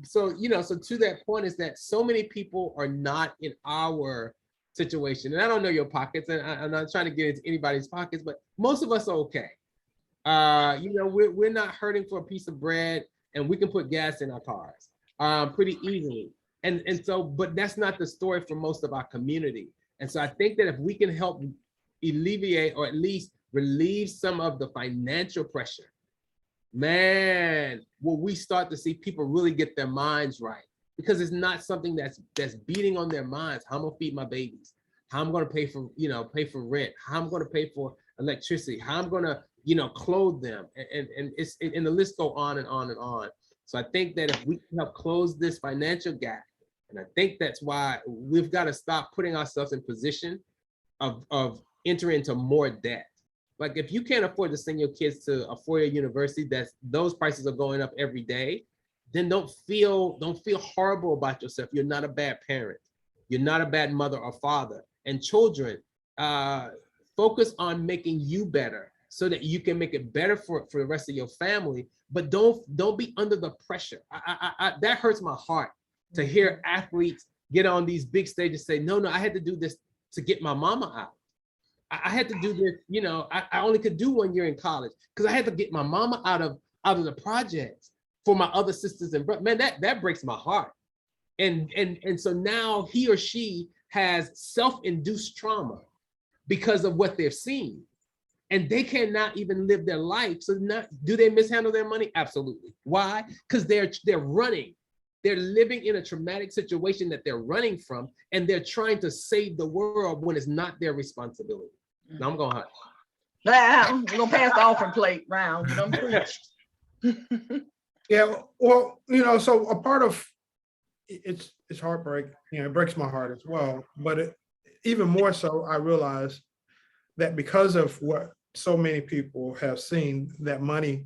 So, you know, so to that point is that so many people are not in our situation. And I don't know your pockets, and I'm not trying to get into anybody's pockets, but most of us are okay. You know, we're not hurting for a piece of bread, and we can put gas in our cars pretty easily. And so, but that's not the story for most of our community. And so I think that if we can help alleviate or at least relieve some of the financial pressure, man, will we start to see people really get their minds right? Because it's not something that's beating on their minds. How I'm gonna feed my babies, how I'm gonna pay for, you know, pay for rent, how I'm gonna pay for electricity, how I'm gonna, you know, clothe them, and the list go on and on and on. So I think that if we can help close this financial gap, and I think that's why we've got to stop putting ourselves in position of entering into more debt. Like if you can't afford to send your kids to a 4-year university, those prices are going up every day, then don't feel horrible about yourself. You're not a bad parent. You're not a bad mother or father. And children, focus on making you better so that you can make it better for the rest of your family. But don't be under the pressure. That hurts my heart to hear athletes get on these big stages say, no, I had to do this to get my mama out. I had to do this, you know, I only could do 1 year in college because I had to get my mama out of the projects for my other sisters and brothers. Man, that breaks my heart. And so now he or she has self-induced trauma because of what they've seen. And they cannot even live their life. So do they mishandle their money? Absolutely. Why? Because they're running. They're living in a traumatic situation that they're running from, and they're trying to save the world when it's not their responsibility. Now I'm going to We're going to pass the offering plate round. You know, preach. Yeah, well, you know, so a part of it's heartbreak. You know, it breaks my heart as well. But even more so, I realize that because of what so many people have seen, that money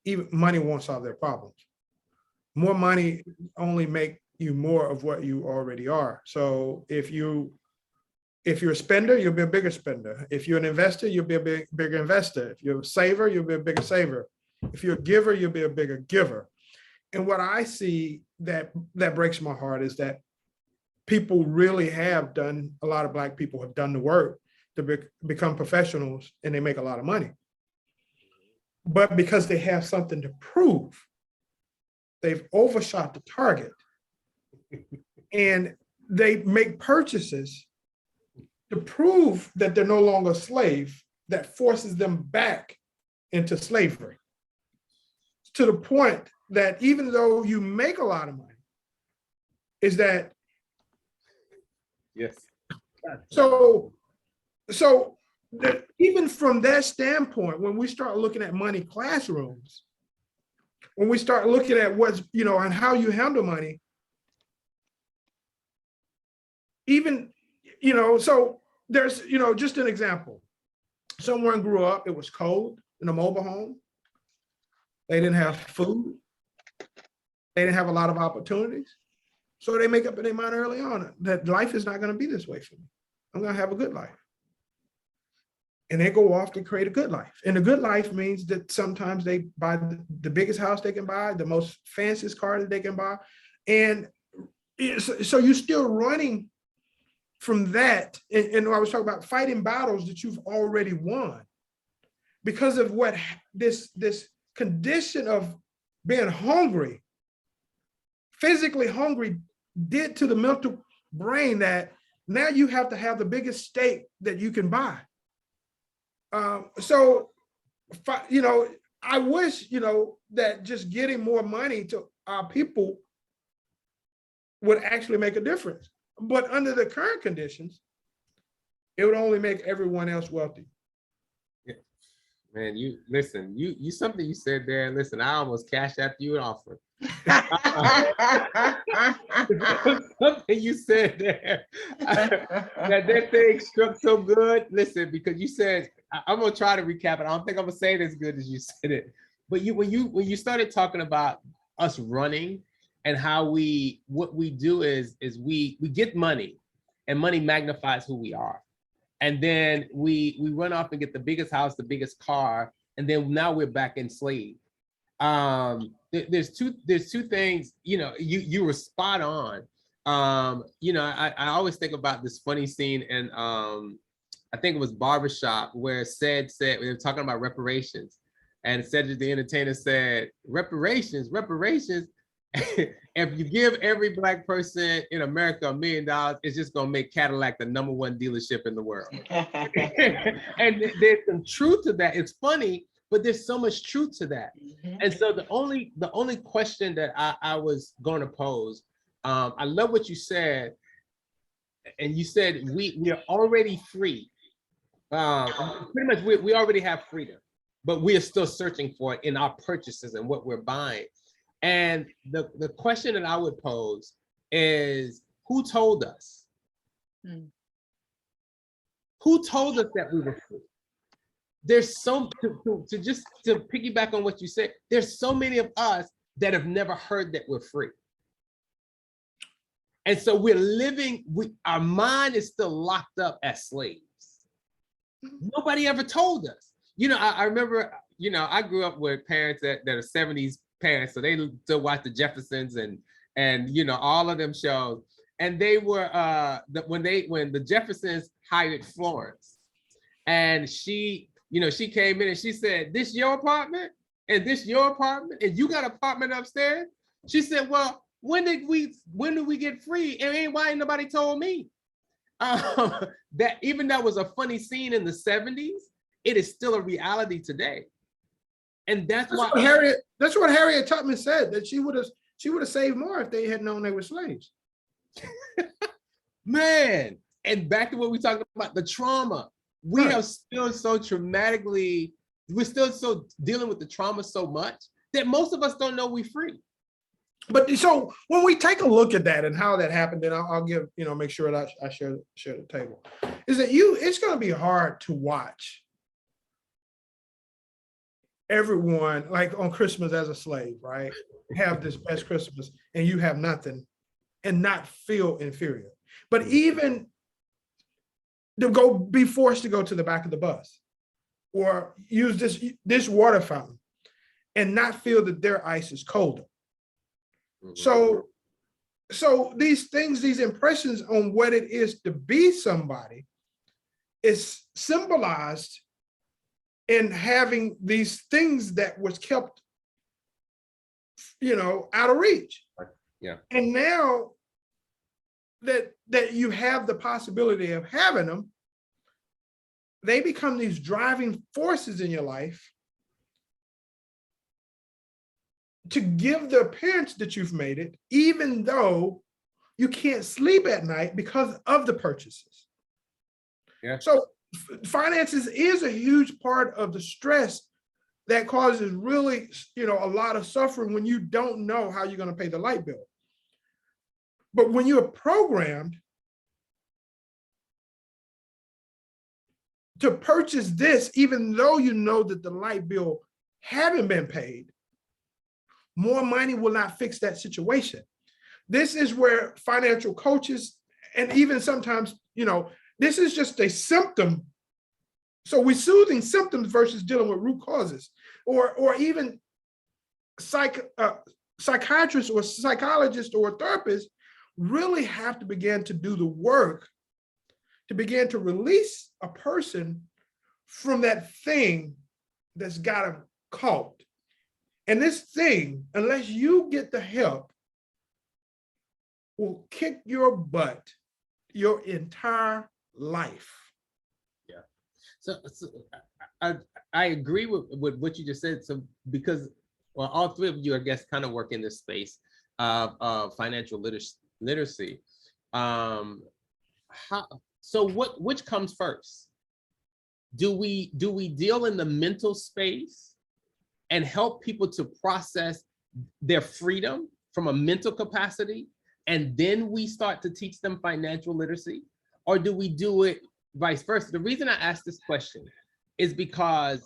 won't solve their problems. More money only make you more of what you already are. So if you're a spender, you'll be a bigger spender. If you're an investor, you'll be a bigger investor. If you're a saver, you'll be a bigger saver. If you're a giver, you'll be a bigger giver. And what I see that breaks my heart is that people really have done, a lot of Black people have done the work to become professionals, and they make a lot of money. But because they have something to prove, they've overshot the target. And they make purchases to prove that they're no longer a slave, that forces them back into slavery. To the point that even though you make a lot of money, is that yes. So even from that standpoint, when we start looking at money classrooms, when we start looking at what's, you know, and how you handle money, even, you know, so there's, you know, just an example. Someone grew up, it was cold in a mobile home. They didn't have food. They didn't have a lot of opportunities. So they make up in their mind early on that life is not going to be this way for me. I'm going to have a good life. And they go off to create a good life. And a good life means that sometimes they buy the biggest house they can buy, the most fanciest car that they can buy. And so you're still running from that. And I was talking about fighting battles that you've already won because of what this condition of being hungry, physically hungry, did to the mental brain, that now you have to have the biggest steak that you can buy. So, you know, I wish, you know, that just getting more money to our people would actually make a difference. But under the current conditions, it would only make everyone else wealthy. Yeah. Man, you listen, you something you said there. Listen, I almost cashed after you an offer. Something you said there. that thing struck so good. Listen, because you said, I'm gonna try to recap it. I don't think I'm gonna say it as good as you said it. But when you started talking about us running and how what we do is we get money, and money magnifies who we are. And then we run off and get the biggest house, the biggest car, and then now we're back enslaved. There's two things, you know, you were spot on. You know, I always think about this funny scene in I think it was Barbershop, where said we were talking about reparations, and Cedric the Entertainer said, reparations. If you give every Black person in America $1 million, it's just gonna make Cadillac the #1 dealership in the world. And there's some truth to that. It's funny, but there's so much truth to that. And so the only question that I was going to pose, I love what you said, and you said we are already free. Pretty much we already have freedom, but we are still searching for it in our purchases and what we're buying. And the question that I would pose is, who told us? Who told us that we were free? There's to piggyback on what you said, there's so many of us that have never heard that we're free. And so we're living, our mind is still locked up as slaves. Nobody ever told us. You know, I remember, you know, I grew up with parents that are 70s parents, so they still watch the Jeffersons and you know, all of them shows. And they were when the Jeffersons hired Florence, and she, you know, she came in and she said, "This your apartment, and this your apartment, and you got an apartment upstairs?" She said, "Well, when did we get free? And why ain't nobody told me?" That even that was a funny scene in the 70s, it is still a reality today. And that's why what Harriet Tubman said, that she would have saved more if they had known they were slaves. Man, and back to what we talked about, the trauma. We Right. have still so traumatically, we're still so dealing with the trauma so much that most of us don't know we're free. But so when we take a look at that and how that happened, then I'll give, you know, make sure that I share the table. Is that it's going to be hard to watch everyone, like on Christmas as a slave, right? Have this best Christmas and you have nothing and not feel inferior. But even to be forced to go to the back of the bus or use this water fountain and not feel that their ice is colder. So these things, these impressions on what it is to be somebody is symbolized in having these things that was kept, you know, out of reach. Yeah. And now that you have the possibility of having them, they become these driving forces in your life to give the appearance that you've made it, even though you can't sleep at night because of the purchases. Yeah. So finances is a huge part of the stress that causes really, you know, a lot of suffering when you don't know how you're going to pay the light bill. But when you're programmed to purchase this, even though you know that the light bill haven't been paid, more money will not fix that situation. This is where financial coaches, and even sometimes, you know, this is just a symptom. So we're soothing symptoms versus dealing with root causes, or even psychiatrists or psychologists or therapists really have to begin to do the work to begin to release a person from that thing that's got them caught. And this thing, unless you get the help, will kick your butt your entire life. Yeah. So I agree with what you just said. So because, well, all three of you, I guess, kind of work in this space of financial literacy. Which comes first? Do we deal in the mental space and help people to process their freedom from a mental capacity, and then we start to teach them financial literacy? Or do we do it vice versa? The reason I ask this question is because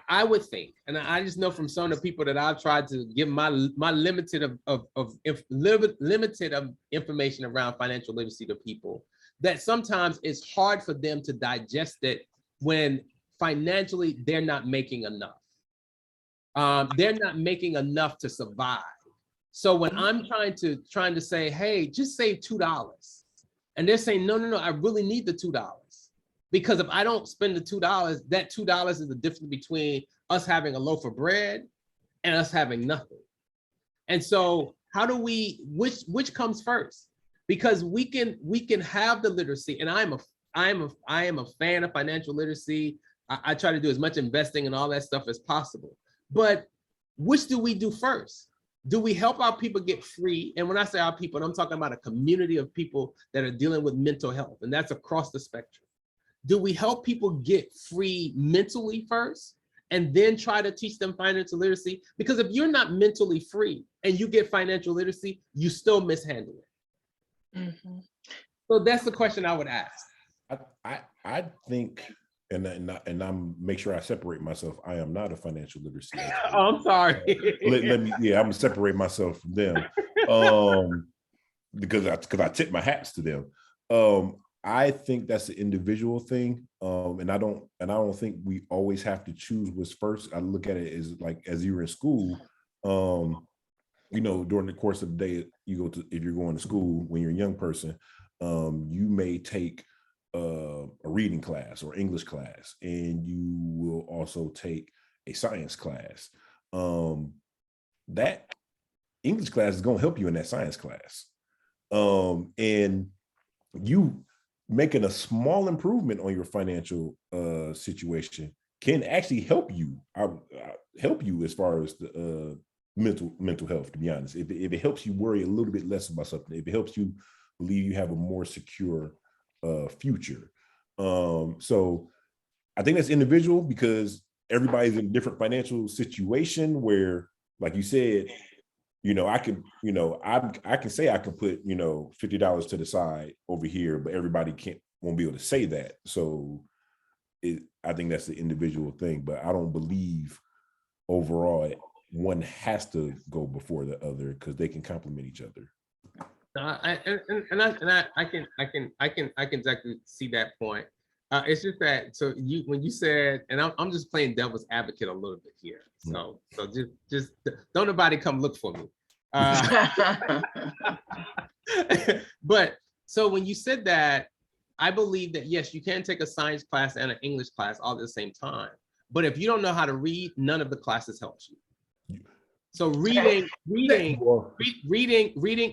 I would think, and I just know from some of the people that I've tried to give my limited information around financial literacy to people, that sometimes it's hard for them to digest it when financially they're not making enough. They're not making enough to survive. So when I'm trying to say, hey, just save $2, and they're saying, no, I really need the $2. Because if I don't spend the $2, that $2 is the difference between us having a loaf of bread and us having nothing. And so how do we, which comes first? Because we can have the literacy, and I am a fan of financial literacy. I try to do as much investing and all that stuff as possible. But which do we do first? Do we help our people get free? And when I say our people, I'm talking about a community of people that are dealing with mental health, and that's across the spectrum. Do we help people get free mentally first and then try to teach them financial literacy? Because if you're not mentally free and you get financial literacy, you still mishandle it. Mm-hmm. So that's the question I would ask. I think, and I'm make sure I separate myself. I am not a financial literacy expert. Oh, I'm sorry. let me, I'm gonna separate myself from them, because I tip my hats to them. I think that's an individual thing, and I don't think we always have to choose what's first. I look at it as like, as you're in school, during the course of the day, if you're going to school when you're a young person, you may take a reading class or English class, and you will also take a science class. That English class is going to help you in that science class, and you making a small improvement on your financial situation can actually help you as far as the mental health, to be honest. If it helps you worry a little bit less about something, if it helps you believe you have a more secure future. So I think that's individual, because everybody's in a different financial situation where, like you said, I can say I can put, $50 to the side over here, but everybody won't be able to say that. So I think that's the individual thing, but I don't believe overall one has to go before the other, because they can complement each other. I can exactly see that point. It's just that, so when you said, and I'm just playing devil's advocate a little bit here. So just don't nobody come look for me. But so when you said that, I believe that yes, you can take a science class and an English class all at the same time. But if you don't know how to read, none of the classes helps you. So reading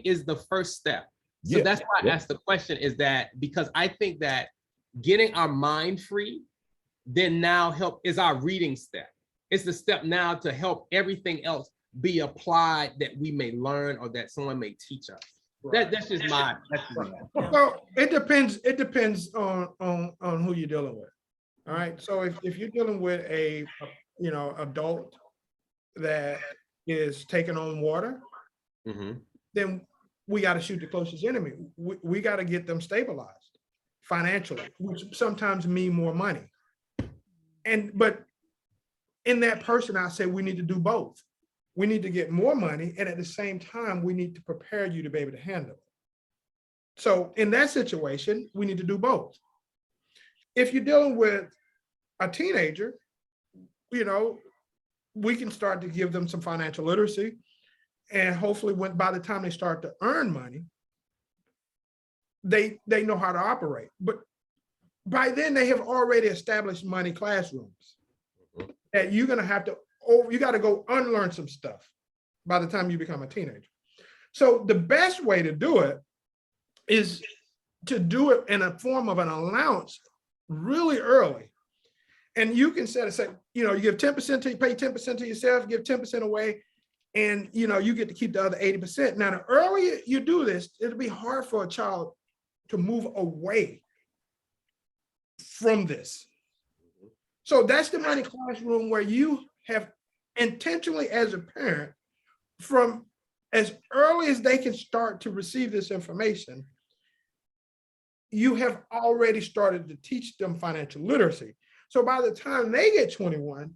is the first step. So that's why I asked the question, is that because I think that getting our mind free then now is our reading step. It's the step now to help everything else be applied that we may learn or that someone may teach us. Right. That's just my. Well, it depends on who you're dealing with. All right. So if you're dealing with a adult that is taking on water, then we got to shoot the closest enemy. We got to get them stabilized financially, which sometimes mean more money. But in that person, I say we need to do both. We need to get more money, and at the same time, we need to prepare you to be able to handle it. So in that situation, we need to do both. If you're dealing with a teenager, we can start to give them some financial literacy, and hopefully by the time they start to earn money, they know how to operate. But by then they have already established money classrooms that you're going to have to, you got to go unlearn some stuff by the time you become a teenager. So the best way to do it is to do it in a form of an allowance really early. And you can set aside, you give 10% to, you pay 10% to yourself, give 10% away, and you get to keep the other 80%. Now, the earlier you do this, it'll be hard for a child to move away from this. So that's the money classroom, where you have intentionally, as a parent, from as early as they can start to receive this information, you have already started to teach them financial literacy. So by the time they get 21,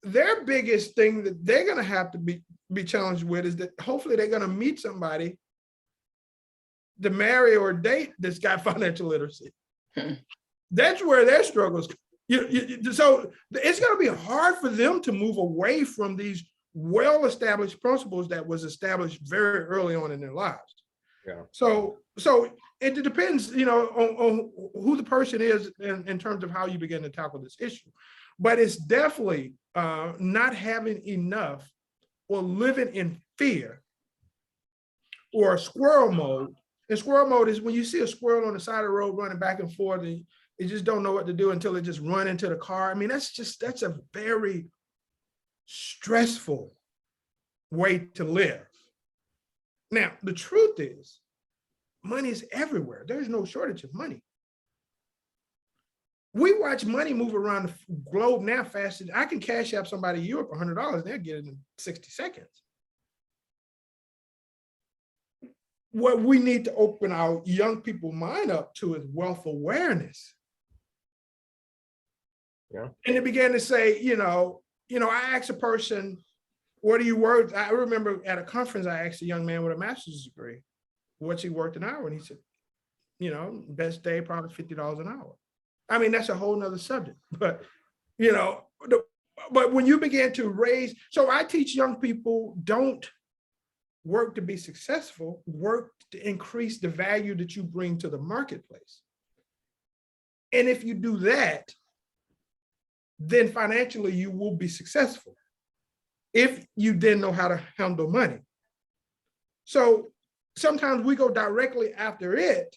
their biggest thing that they're going to have to be challenged with is that hopefully they're going to meet somebody to marry or date that's got financial literacy. Hmm. That's where their struggles. So it's going to be hard for them to move away from these well-established principles that was established very early on in their lives. Yeah. So it depends, on who the person is in terms of how you begin to tackle this issue. But it's definitely not having enough or living in fear or squirrel mode. And squirrel mode is when you see a squirrel on the side of the road running back and forth and you just don't know what to do until it just run into the car. I mean, that's a very stressful way to live. Now, the truth is, money is everywhere. There's no shortage of money. We watch money move around the globe now faster. I can cash out somebody in Europe $100, they'll get it in 60 seconds. What we need to open our young people's mind up to is wealth awareness. Yeah. And they began to say, I asked a person, what do you work? I remember at a conference, I asked a young man with a master's degree, what's he worked an hour? And he said, best day, probably $50 an hour. I mean, that's a whole nother subject, but, but when you begin to raise, so I teach young people, don't work to be successful, work to increase the value that you bring to the marketplace. And if you do that, then financially you will be successful if you then know how to handle money. So sometimes we go directly after it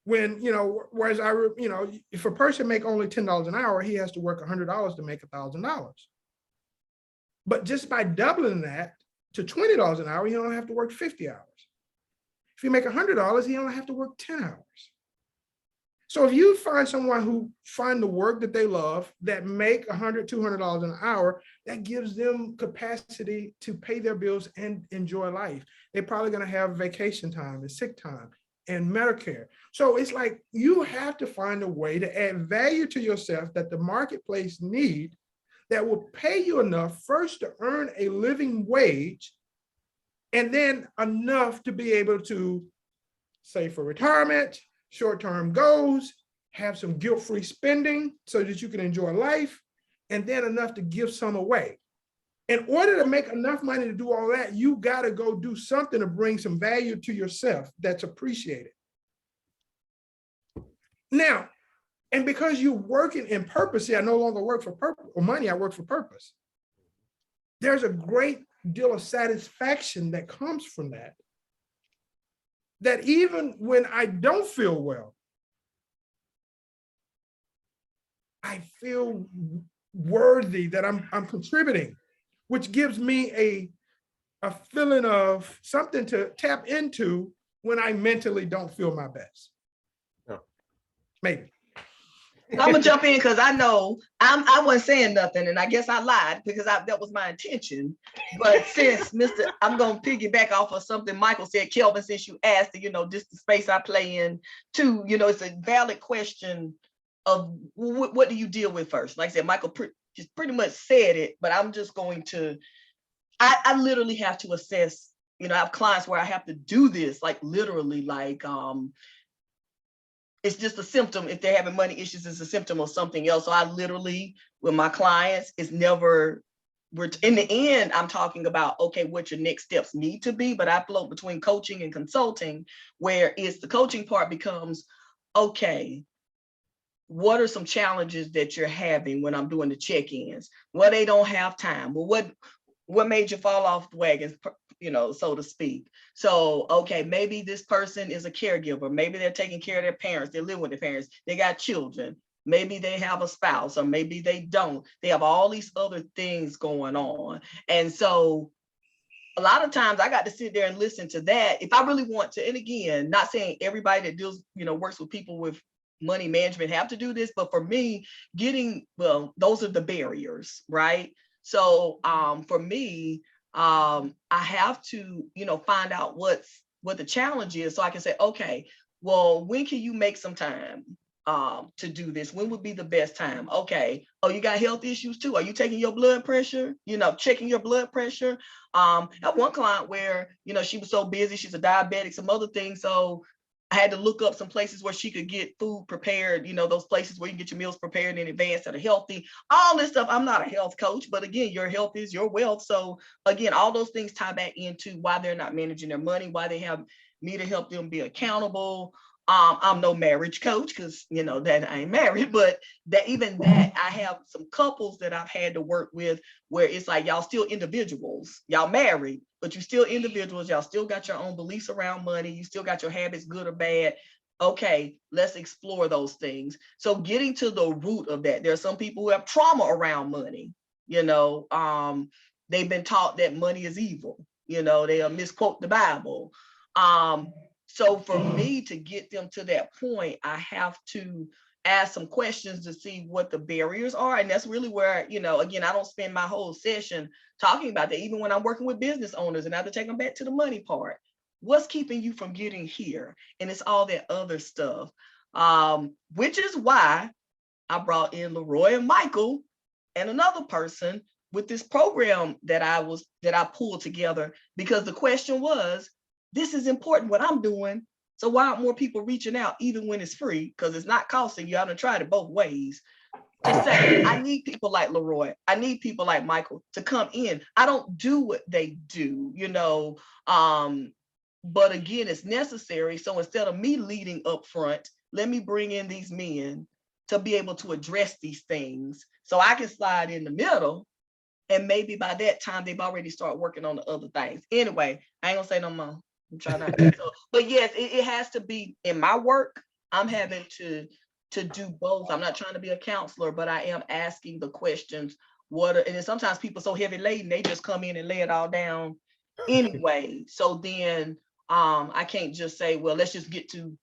when, whereas if a person make only $10 an hour, he has to work $100 to make $1,000. But just by doubling that to $20 an hour, you don't have to work 50 hours. If you make $100, you only have to work 10 hours. So if you find someone who find the work that they love, that make $100, $200 an hour, that gives them capacity to pay their bills and enjoy life. They're probably going to have vacation time and sick time and Medicare. So it's like you have to find a way to add value to yourself that the marketplace need that will pay you enough first to earn a living wage, and then enough to be able to save for retirement, short-term goals, have some guilt-free spending so that you can enjoy life, and then enough to give some away. In order to make enough money to do all that, you got to go do something to bring some value to yourself that's appreciated. Now, and because you're working in purpose, see, I no longer work for purpose or money, I work for purpose. There's a great deal of satisfaction that comes from that. That even when I don't feel well, I feel worthy that I'm contributing, which gives me a feeling of something to tap into when I mentally don't feel my best. Oh. Maybe. I'm gonna jump in because I know I wasn't saying nothing, and I guess I lied because that was my intention. But since I'm gonna piggyback off of something Michael said, Kelvin, since you asked, this the space I play in too. It's a valid question of what do you deal with first? Like I said, Michael just pretty much said it, but I'm just going to. I literally have to assess. I have clients where I have to do this, like literally, like it's just a symptom. If they're having money issues, it's a symptom of something else. So I literally, with my clients, it's never, in the end, I'm talking about, okay, what your next steps need to be, but I float between coaching and consulting, where it's the coaching part becomes, okay, what are some challenges that you're having when I'm doing the check-ins? Well, they don't have time. Well, what made you fall off the wagon, so to speak? So, okay, maybe this person is a caregiver. Maybe they're taking care of their parents. They live with their parents. They got children. Maybe they have a spouse, or maybe they don't. They have all these other things going on. And so a lot of times I got to sit there and listen to that. If I really want to, and again, not saying everybody that deals, works with people with money management have to do this, but for me, those are the barriers, right? So for me, I have to, find out what the challenge is, so I can say, okay, well, when can you make some time to do this? When would be the best time? Okay. Oh, you got health issues too. Are you taking your blood pressure? Checking your blood pressure. I have one client where, she was so busy, she's a diabetic, some other things. So I had to look up some places where she could get food prepared, you know, those places where you can get your meals prepared in advance that are healthy, all this stuff. I'm not a health coach, but again, your health is your wealth. So again, all those things tie back into why they're not managing their money, why they have me to help them be accountable. I'm no marriage coach because, you know, that I ain't married, but that even that I have some couples that I've had to work with where it's like, y'all still individuals, y'all married, but you still individuals, y'all still got your own beliefs around money. You still got your habits, good or bad. Okay, let's explore those things. So getting to the root of that, there are some people who have trauma around money, you know, they've been taught that money is evil, you know, they'll misquote the Bible. So for me to get them to that point, I have to ask some questions to see what the barriers are. And that's really where, you know, again, I don't spend my whole session talking about that, even when I'm working with business owners, and I have to take them back to the money part. What's keeping you from getting here? And it's all that other stuff, which is why I brought in Leroy and Michael and another person with this program that I pulled together, because the question was, this is important what I'm doing. So why aren't more people reaching out even when it's free? Because it's not costing you. I've tried it both ways. To say, I need people like Leroy. I need people like Michael to come in. I don't do what they do, you know. But again, it's necessary. So instead of me leading up front, let me bring in these men to be able to address these things. So I can slide in the middle. And maybe by that time, they've already started working on the other things. Anyway, I ain't gonna say no more. I'm trying not to. So, but yes, it has to be in my work. I'm having to do both. I'm not trying to be a counselor, but I am asking the questions. And then sometimes people so heavy laden, they just come in and lay it all down anyway. So then I can't just say, well, let's just get to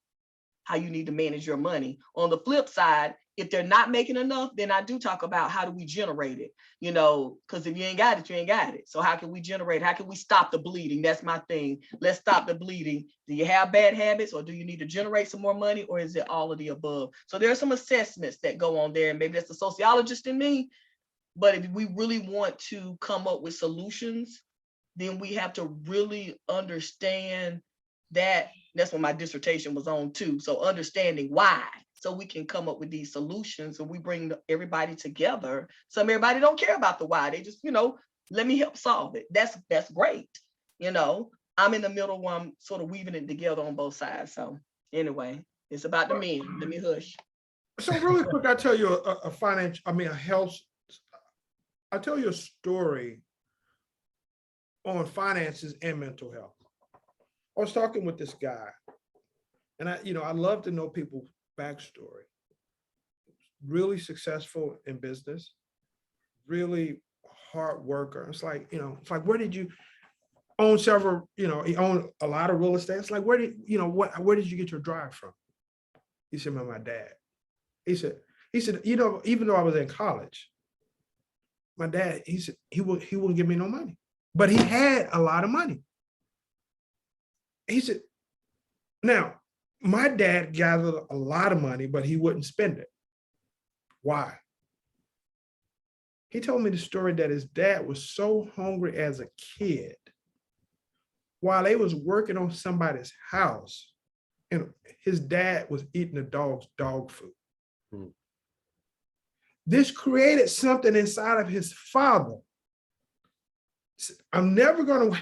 how you need to manage your money. On the flip side, if they're not making enough, then I do talk about how do we generate it, you know, because if you ain't got it, you ain't got it. So how can we generate? How can we stop the bleeding? That's my thing. Let's stop the bleeding. Do you have bad habits, or do you need to generate some more money, or is it all of the above? So there are some assessments that go on there, and maybe that's the sociologist in me. But if we really want to come up with solutions, then we have to really understand that. That's what my dissertation was on too. So understanding why, so we can come up with these solutions, and we bring everybody together. Some everybody don't care about the why. They just, you know, let me help solve it. That's great. You know, I'm in the middle where I'm sort of weaving it together on both sides. So anyway, it's about the men. Let me hush. So really quick, I'll tell you a health, I'll tell you a story on finances and mental health. I was talking with this guy, and I love to know people's backstory. Really successful in business, really hard worker. It's like, where did you own several, he owned a lot of real estate. It's like, where did you get your drive from? He said, my dad. He said, even though I was in college, my dad, he said, he wouldn't give me no money, but he had a lot of money. He said, now, my dad gathered a lot of money, but he wouldn't spend it. Why? He told me the story that his dad was so hungry as a kid, while they was working on somebody's house, and his dad was eating the dog's dog food. Hmm. This created something inside of his father. I'm never going to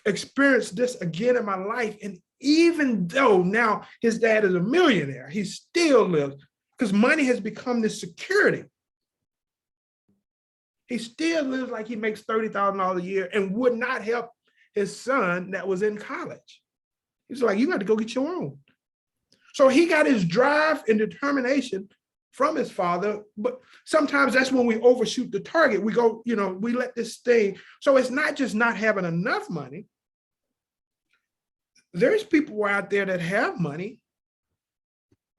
experience this again in my life. And even though now his dad is a millionaire, he still lives, because money has become this security. He still lives like he makes $30,000 a year and would not help his son that was in college. He's like, you got to go get your own. So he got his drive and determination from his father, but sometimes that's when we overshoot the target. We go, we let this thing. So it's not just not having enough money. There's people out there that have money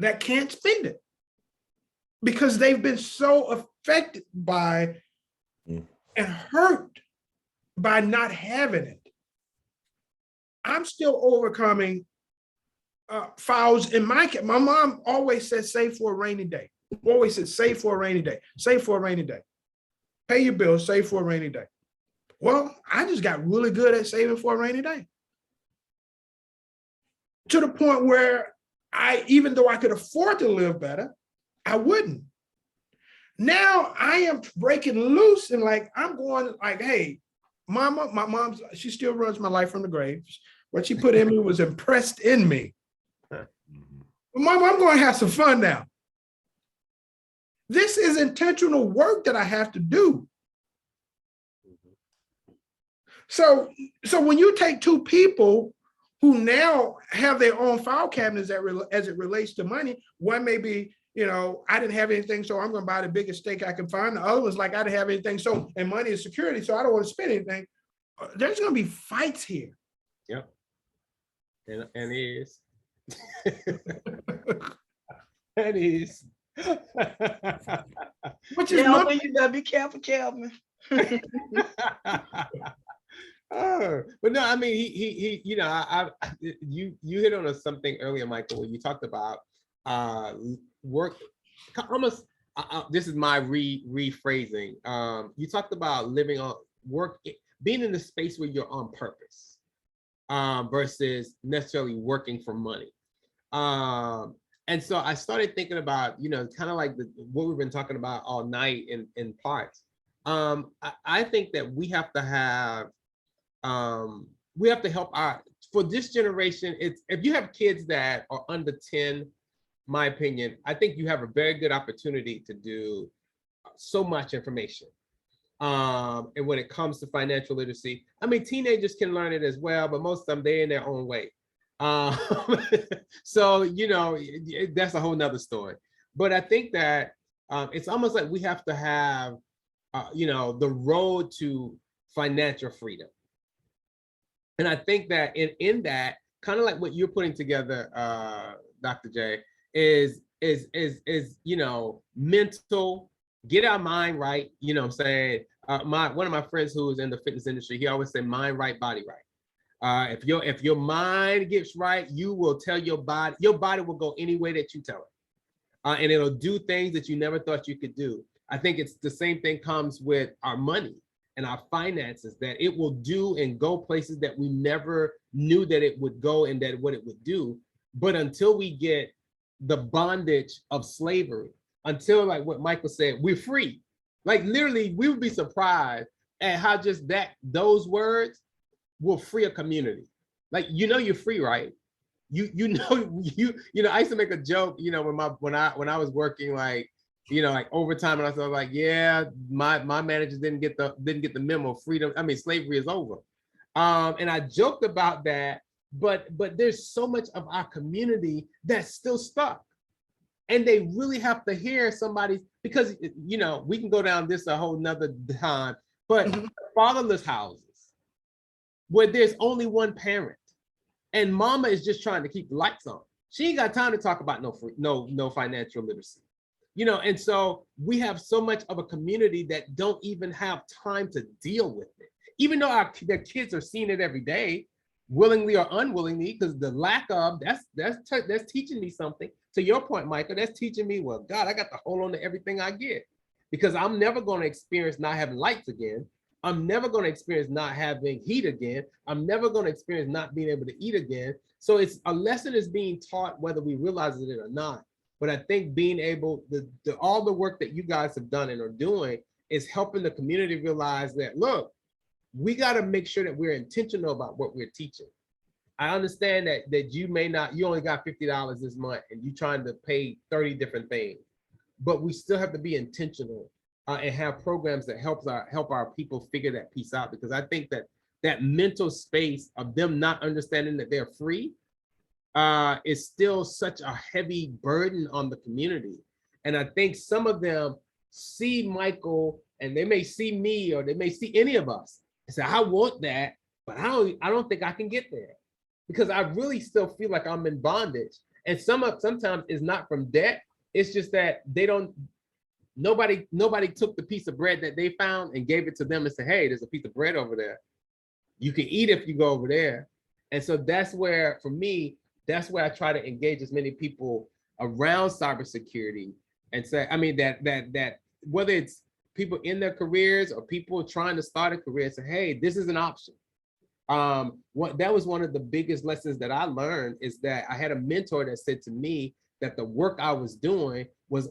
that can't spend it because they've been so affected by and hurt by not having it. I'm still overcoming fouls in my mom always said, save for a rainy day. Always said, save for a rainy day. Save for a rainy day. Pay your bills, save for a rainy day. Well, I just got really good at saving for a rainy day. To the point where even though I could afford to live better, I wouldn't. Now I am breaking loose and like, I'm going like, hey, mama, my mom's, she still runs my life from the grave. What she put in me was impressed in me. But mama, I'm going to have some fun now. This is intentional work that I have to do. So when you take two people who now have their own file cabinets as it relates to money, one may be, I didn't have anything, so I'm going to buy the biggest steak I can find. The other one's like, I didn't have anything, so, and money is security, so I don't want to spend anything. There's going to be fights here. Yep. And it is. It is. Which is You gotta be careful, Calvin. Oh, but no, I mean, he you hit on something earlier, Michael, when you talked about work, almost, this is my rephrasing. You talked about living on work, being in the space where you're on purpose, versus necessarily working for money. And so I started thinking about, kind of like what we've been talking about all night in parts. I think that we have to help for this generation. It's, if you have kids that are under 10, my opinion, I think you have a very good opportunity to do so much information. And when it comes to financial literacy, I mean, teenagers can learn it as well, but most of them, they're in their own way. So, that's a whole nother story. But I think that it's almost like we have to have, the road to financial freedom. And I think that in that, kind of like what you're putting together, Dr. J, is mental, get our mind right. You know what I'm saying? One of my friends who is in the fitness industry, he always said, mind right, body right. If your mind gets right, you will tell your body will go any way that you tell it. And it'll do things that you never thought you could do. I think it's the same thing comes with our money and our finances, that it will do and go places that we never knew that it would go and that what it would do. But until we get the bondage of slavery, until, like what Michael said, we're free. Like literally, we would be surprised at how just those words will free a community. Like, you're free, right? I used to make a joke, when I was working like overtime, and I was like, yeah, my managers didn't get the memo. Freedom, I mean, slavery is over. And I joked about that, but there's so much of our community that's still stuck. And they really have to hear somebody, because we can go down this a whole nother time, but fatherless houses where there's only one parent and mama is just trying to keep the lights on. She ain't got time to talk about no financial literacy. And so we have so much of a community that don't even have time to deal with it, even though their kids are seeing it every day, willingly or unwillingly, because the lack of, that's teaching me something. To your point, Michael, that's teaching me, well, God, I got to hold on to everything I get, because I'm never going to experience not having lights again. I'm never going to experience not having heat again. I'm never going to experience not being able to eat again. So it's a lesson is being taught, whether we realize it or not. But I think being able, all the work that you guys have done and are doing is helping the community realize that, look, we got to make sure that we're intentional about what we're teaching. I understand that you only got $50 this month and you're trying to pay 30 different things, but we still have to be intentional and have programs that help our people figure that piece out. Because I think that mental space of them not understanding that they're free is still such a heavy burden on the community. And I think some of them see Michael, and they may see me, or they may see any of us and say, I want that, but I don't think I can get there, because I really still feel like I'm in bondage. And sometimes it's not from debt. It's just that nobody took the piece of bread that they found and gave it to them and said, hey, there's a piece of bread over there. You can eat if you go over there. And so that's where, for me, that's where I try to engage as many people around cybersecurity and say, I mean, that whether it's people in their careers or people trying to start a career, say, hey, this is an option. What that was one of the biggest lessons that I learned is that I had a mentor that said to me that the work I was doing was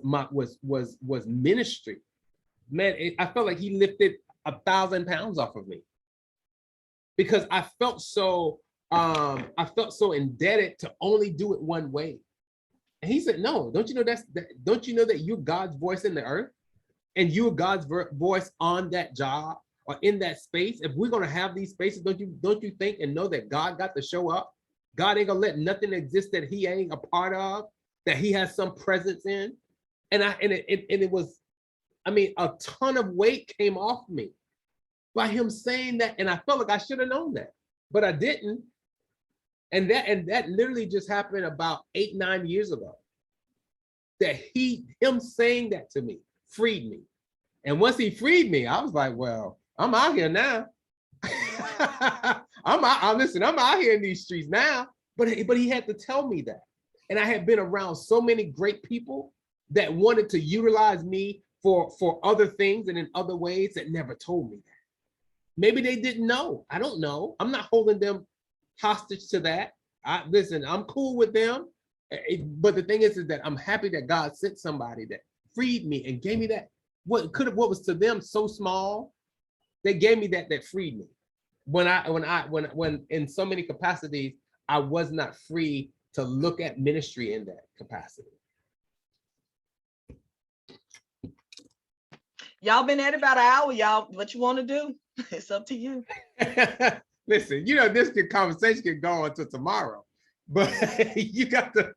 ministry. Man, I felt like he lifted 1,000 pounds off of me because I felt so indebted to only do it one way. And he said, no, don't you know don't you know that you're God's voice in the earth and you're God's voice on that job or in that space? If we're going to have these spaces, don't you think and know that God got to show up? God ain't gonna let nothing exist that he ain't a part of, that he has some presence in. And it was, I mean, a ton of weight came off me by him saying that. And I felt like I should have known that, but I didn't. And that literally just happened about 8-9 years ago. That him saying that to me freed me. And once he freed me, I was like, well, I'm out here now. I'm out here in these streets now. But he had to tell me that. And I had been around so many great people that wanted to utilize me for other things and in other ways that never told me that. Maybe they didn't know. I don't know. I'm not holding them hostage to that. Listen, I'm cool with them. But the thing is that I'm happy that God sent somebody that freed me and gave me that. What was to them so small, they gave me that freed me. When in so many capacities, I was not free to look at ministry in that capacity. Y'all been at about an hour, y'all. What you want to do? It's up to you. Listen, this conversation can go on until tomorrow, but you got to.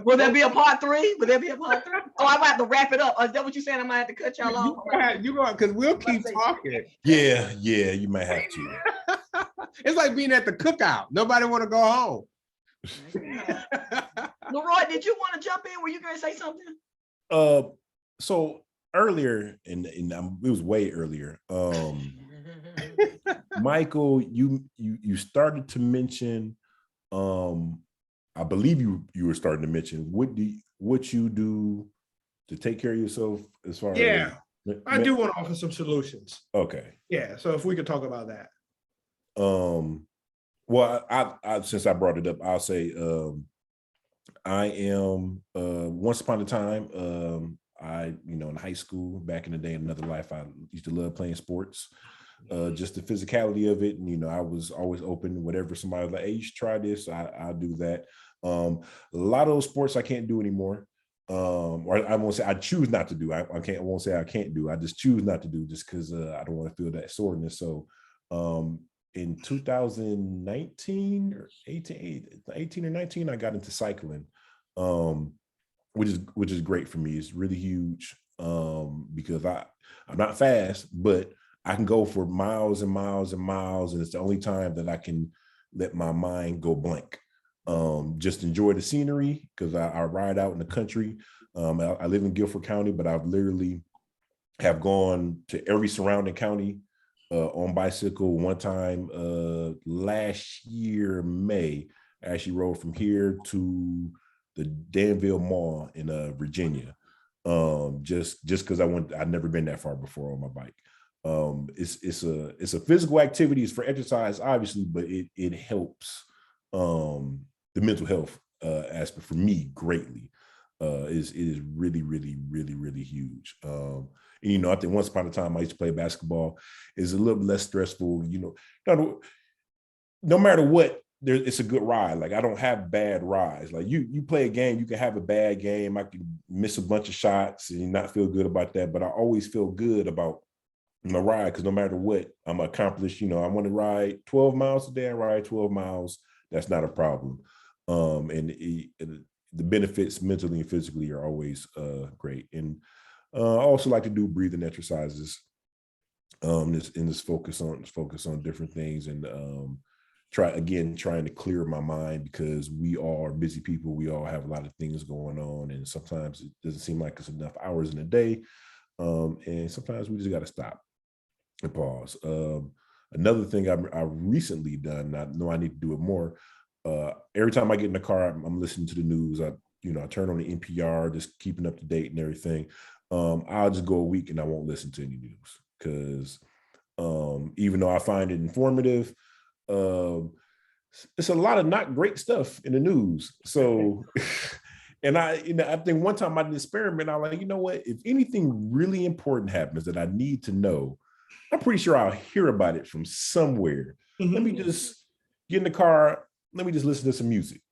Will there be a part 3? Will there be a part 3? Oh, I'm about to wrap it up. Is that what you're saying? I might have to cut y'all off. You go because we'll keep talking. Yeah, you might have to. It's like being at the cookout. Nobody want to go home. Leroy, did you want to jump in? Were you going to say something? So earlier, and it was way earlier. Michael, you started to mention. I believe you were starting to mention what you do to take care of yourself as far as I do want to offer some solutions. Okay. Yeah. So if we could talk about that. Well, I since I brought it up, I'll say I am once upon a time, in high school, back in the day, in another life, I used to love playing sports. Just the physicality of it. And, I was always open, whatever somebody was like, hey, you should try this. I'll do that. A lot of those sports I can't do anymore. Or I won't say I choose not to do. I won't say I can't do. I just choose not to do just because I don't want to feel that soreness. So in 2019 or 18 or 19, I got into cycling, which is great for me. It's really huge because I'm not fast, but I can go for miles and miles and miles, and it's the only time that I can let my mind go blank. Just enjoy the scenery because I ride out in the country. I live in Guilford County, but I've literally have gone to every surrounding county on bicycle. One time last year, May, I actually rode from here to the Danville Mall in Virginia. Just because I'd never been that far before on my bike. It's a physical activity. It's for exercise, obviously, but it helps the mental health aspect for me greatly. It is really, really, really, really huge. And, I think once upon a time I used to play basketball. It's a little less stressful. No matter what, it's a good ride. Like I don't have bad rides. Like you play a game, you can have a bad game. I can miss a bunch of shots and not feel good about that. But I always feel good about my ride because no matter what, I'm accomplished. I want to ride 12 miles a day. I ride 12 miles. That's not a problem. And the benefits mentally and physically are always great. And I also like to do breathing exercises. This focus on different things and trying to clear my mind because we all are busy people. We all have a lot of things going on, and sometimes it doesn't seem like it's enough hours in a day. And sometimes we just got to stop and pause. Another thing I've recently done, I know I need to do it more. Every time I get in the car, I'm listening to the news. I turn on the NPR, just keeping up to date and everything. I'll just go a week and I won't listen to any news because even though I find it informative, it's a lot of not great stuff in the news. So, and I think one time I did an experiment. I was like, you know what? If anything really important happens that I need to know, I'm pretty sure I'll hear about it from somewhere. Let me just get in the car. Let me just listen to some music.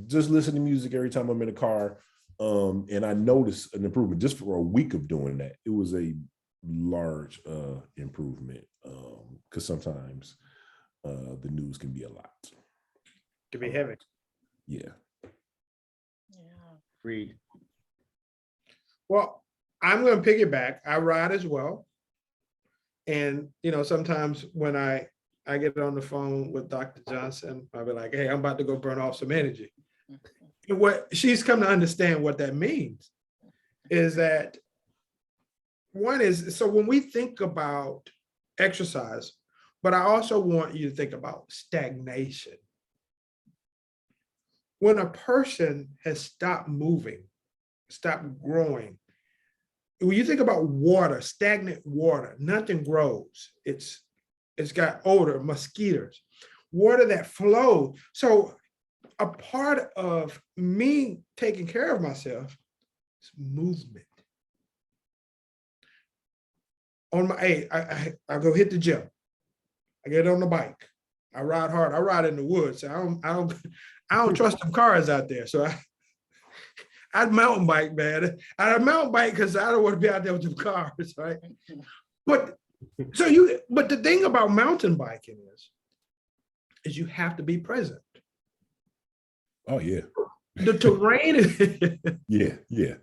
Just listen to music every time I'm in the car. And I noticed an improvement just for a week of doing that. It was a large improvement because sometimes the news can be a lot. To be heavy. Yeah. Agreed. Well, I'm going to piggyback. I ride as well. And, sometimes when I get on the phone with Dr. Johnson, I'll be like, hey, I'm about to go burn off some energy. And what she's come to understand what that means is that one is, so when we think about exercise, but I also want you to think about stagnation. When a person has stopped moving, stopped growing, when you think about water, stagnant water, nothing grows. It's got odor, mosquitoes, water that flows. So a part of me taking care of myself is movement. I go hit the gym. I get on the bike. I ride hard. I ride in the woods. So I don't trust them cars out there. So I'd mountain bike, man. I mountain bike because I don't want to be out there with them cars, right? But the thing about mountain biking is you have to be present. Oh yeah. The terrain yeah.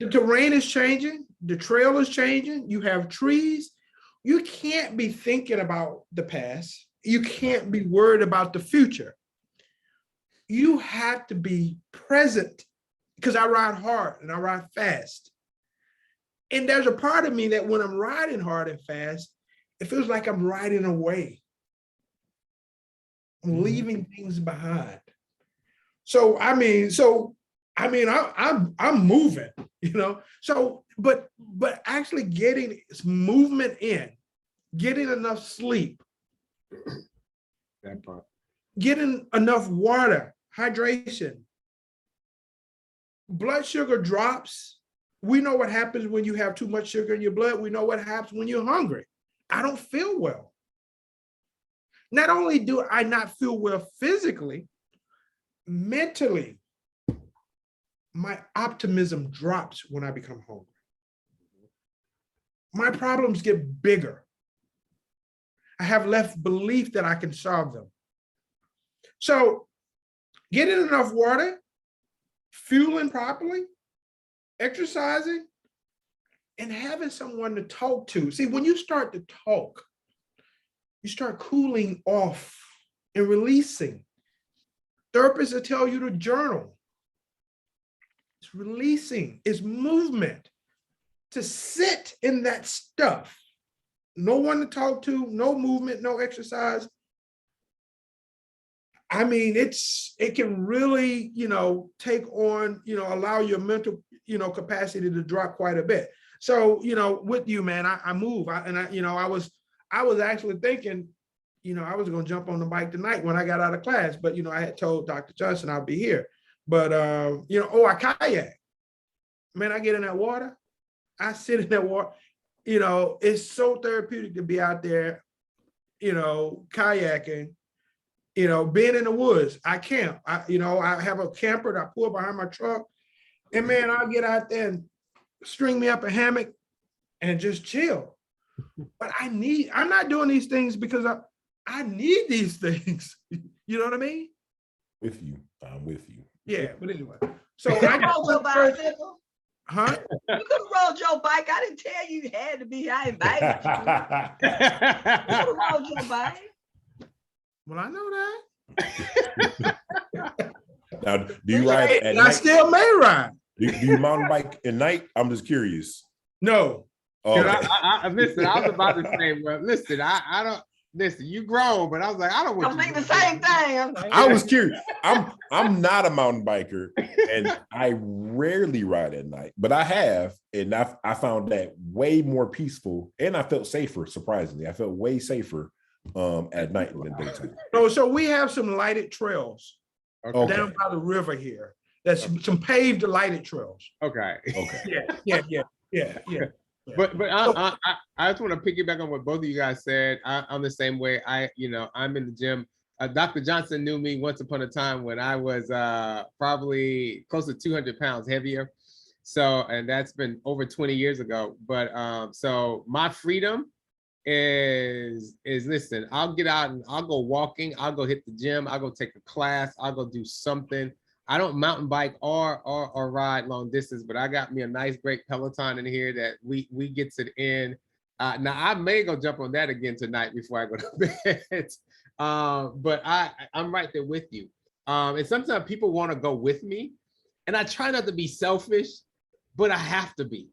The terrain is changing, the trail is changing, you have trees. You can't be thinking about the past. You can't be worried about the future. You have to be present because I ride hard and I ride fast. And there's a part of me that when I'm riding hard and fast, it feels like I'm riding away. I'm leaving things behind. So I'm moving, So, but actually getting movement in, getting enough sleep, That part. getting enough water, hydration, blood sugar drops. We know what happens when you have too much sugar in your blood. We know what happens when you're hungry. I don't feel well. Not only do I not feel well physically, mentally, my optimism drops when I become hungry. My problems get bigger. I have less belief that I can solve them. So getting enough water, fueling properly, exercising, and having someone to talk to. See, when you start to talk, you start cooling off and releasing. Therapists will tell you to journal. It's releasing, it's movement. To sit in that stuff, no one to talk to, no movement, no exercise. I mean, it can really, take on, allow your mental, capacity to drop quite a bit. So, with you, man, I move. I was actually thinking, I was going to jump on the bike tonight when I got out of class, but, I had told Dr. Johnson I'll be here. But, I kayak. Man, I get in that water. I sit in that water. It's so therapeutic to be out there, kayaking, being in the woods. I camp. I have a camper that I pull behind my truck. And man, I'll get out there and string me up a hammock and just chill. But I'm not doing these things because I need these things. You know what I mean? With you. I'm with you. Yeah, but anyway. So I rode your bicycle. Huh? You could have rode your bike. I didn't tell you you had to be. I invited you. You could have rode your bike. Well, I know that. Now, do you ride at And night? I still may ride. Do you mountain bike at night? I'm just curious. No. Oh, Listen, I was about to say, but listen, I don't listen. You grown, but I was like, I don't want I'm you thinking to the same thing. I was curious. I'm not a mountain biker, and I rarely ride at night, but I have, and I found that way more peaceful, and I felt safer. Surprisingly, I felt way safer at night and in the daytime. So we have some lighted trails Okay. down by the river here. There's some paved lighted trails. Okay. Okay. Yeah. But I just want to piggyback on what both of you guys said. I'm the same way. I'm in the gym. Dr. Johnson knew me once upon a time when I was probably close to 200 pounds heavier. So, and that's been over 20 years ago. But so my freedom is listen, I'll get out and I'll go walking. I'll go hit the gym. I'll go take a class. I'll go do something. I don't mountain bike or ride long distance, but I got me a nice great Peloton in here that we get to the end. Now I may go jump on that again tonight before I go to bed. But I'm right there with you. And sometimes people want to go with me, and I try not to be selfish, but I have to be,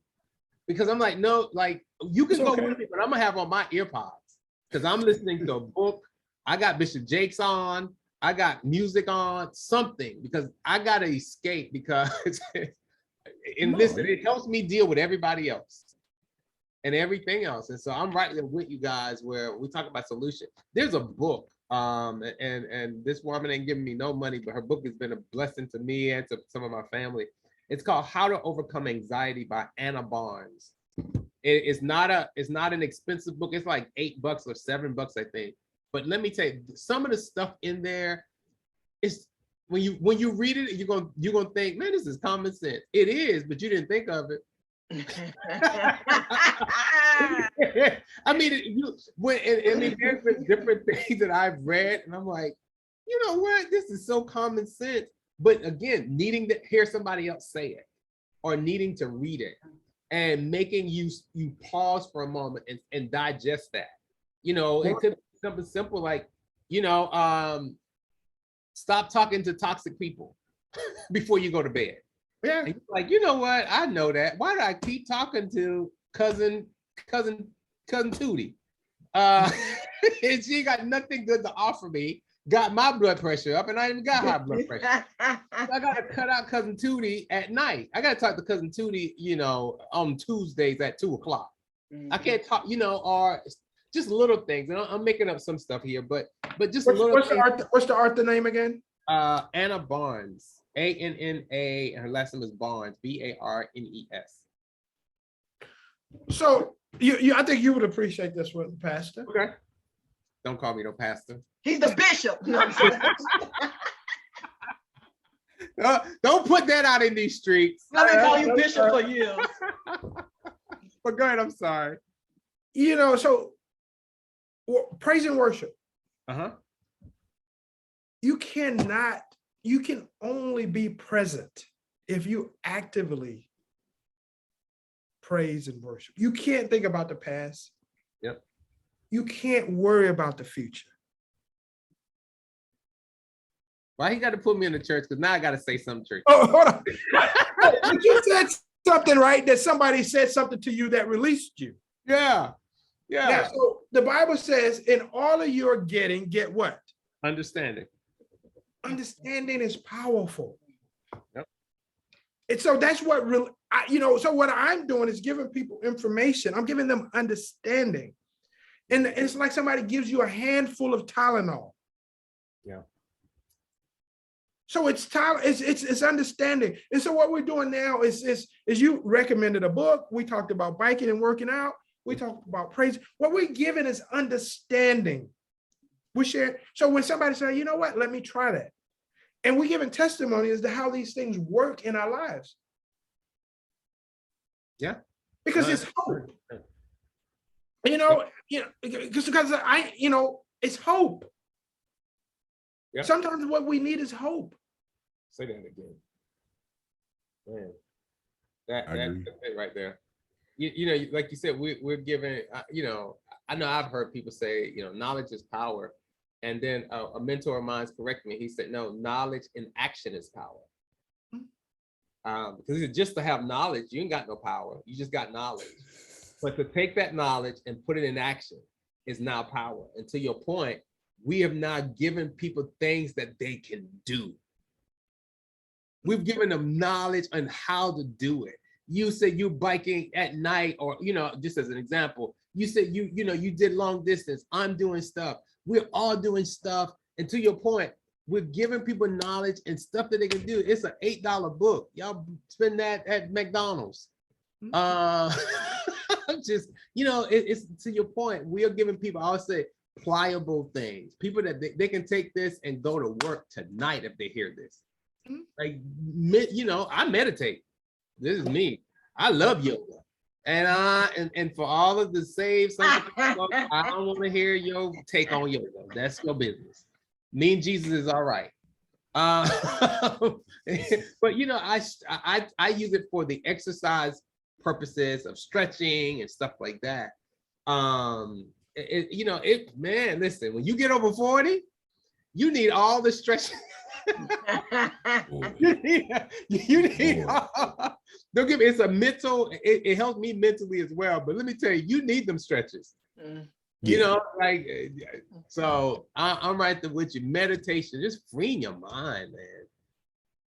because I'm like, no, like you can go with me, but I'm gonna have on my ear pods because I'm listening to a book. I got Bishop Jakes on. I got music on, something, because I gotta escape, because listen, it helps me deal with everybody else and everything else. And so I'm right there with you guys where we talk about solution. There's a book, and this woman ain't giving me no money, but her book has been a blessing to me and to some of my family. It's called How to Overcome Anxiety by Anna Barnes. It's not an expensive book. It's like $8 or $7, I think. But let me tell you, some of the stuff in there is when you read it, you're gonna think, man, this is common sense. It is, but you didn't think of it. I mean, there's been different things that I've read, and I'm like, you know what? This is so common sense. But again, needing to hear somebody else say it, or needing to read it, and making you pause for a moment and digest that. It could be something simple like, stop talking to toxic people before you go to bed. Yeah. And you're like, you know what? I know that. Why do I keep talking to cousin Tootie? And she got nothing good to offer me. Got my blood pressure up, and I even got high blood pressure. I gotta cut out cousin Tootie at night. I gotta talk to cousin Tootie, on Tuesdays at 2:00. Mm-hmm. I can't talk, or just little things. And I'm making up some stuff here, but just what's the author name again? Anna Barnes, ANNA, and her last name is Barnes, BARNES. So I think you would appreciate this one, Pastor. Okay. Don't call me no pastor. He's the bishop. No, don't put that out in these streets. I've been calling you bishop for years. But go ahead, I'm sorry. So praise and worship. You can only be present if you actively praise and worship. You can't think about the past. Yep. You can't worry about the future. Why he got to put me in the church? Because now I got to say something church. Oh, hold on. But you said something, right? That somebody said something to you that released you. Yeah. So the Bible says, in all of your getting, get what? Understanding. Understanding is powerful. Yep. And so that's what really, so what I'm doing is giving people information. I'm giving them understanding. And it's like somebody gives you a handful of Tylenol. Yeah. So it's understanding. And so what we're doing now is you recommended a book. We talked about biking and working out. We talked about praise. What we're giving is understanding. We share. So when somebody says, you know what, let me try that. And we're giving testimony as to how these things work in our lives. Yeah. Because it's hope. Because it's hope. Yep. Sometimes what we need is hope. Say that again. Man, that's it right there. Like you said, we're giving, I know I've heard people say, knowledge is power. And then a mentor of mine corrected me. He said, no, knowledge in action is power. Because just to have knowledge, you ain't got no power. You just got knowledge. But to take that knowledge and put it in action is now power. And to your point, we have now given people things that they can do. We've given them knowledge on how to do it. You say you're biking at night, or, just as an example, You said you did long distance. I'm doing stuff. We're all doing stuff. And to your point, we're giving people knowledge and stuff that they can do. It's an $8 book. Y'all spend that at McDonald's. Just, it's to your point. We are giving people, I always say, pliable things. People that they can take this and go to work tonight if they hear this. Like, I meditate. This is me. I love yoga. And for all of the saves, I don't want to hear your take on yoga. That's your business. Me and Jesus is all right. But I use it for the exercise purposes of stretching and stuff like that. Listen, when you get over 40, you need all the stretching. you need don't give me, it's a mental, it helps me mentally as well, but let me tell you, you need them stretches. So I'm right there with you. Meditation, just freeing your mind, man.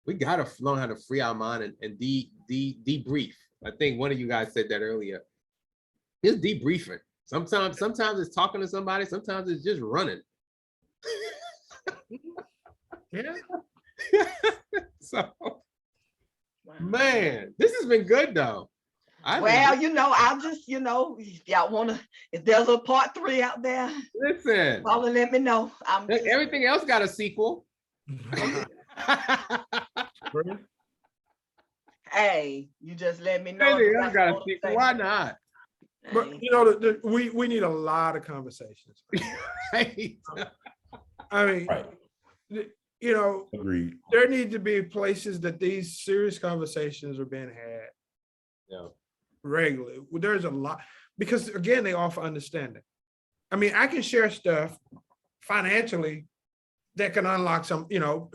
We gotta learn how to free our mind and debrief. I think one of you guys said that earlier. Just debriefing. Sometimes it's talking to somebody, sometimes it's just running. Yeah. So, man, this has been good though. I'll just, if y'all wanna, if there's a part 3 out there, listen, probably let me know. Everything else got a sequel. Hey, you just let me know. Everything else got a sequel. Why not? But we need a lot of conversations. Right. I mean, Right. Agreed. there need to be places that these serious conversations are being had Yeah. regularly. There's a lot, because again, they offer understanding. I mean, I can share stuff financially that can unlock some,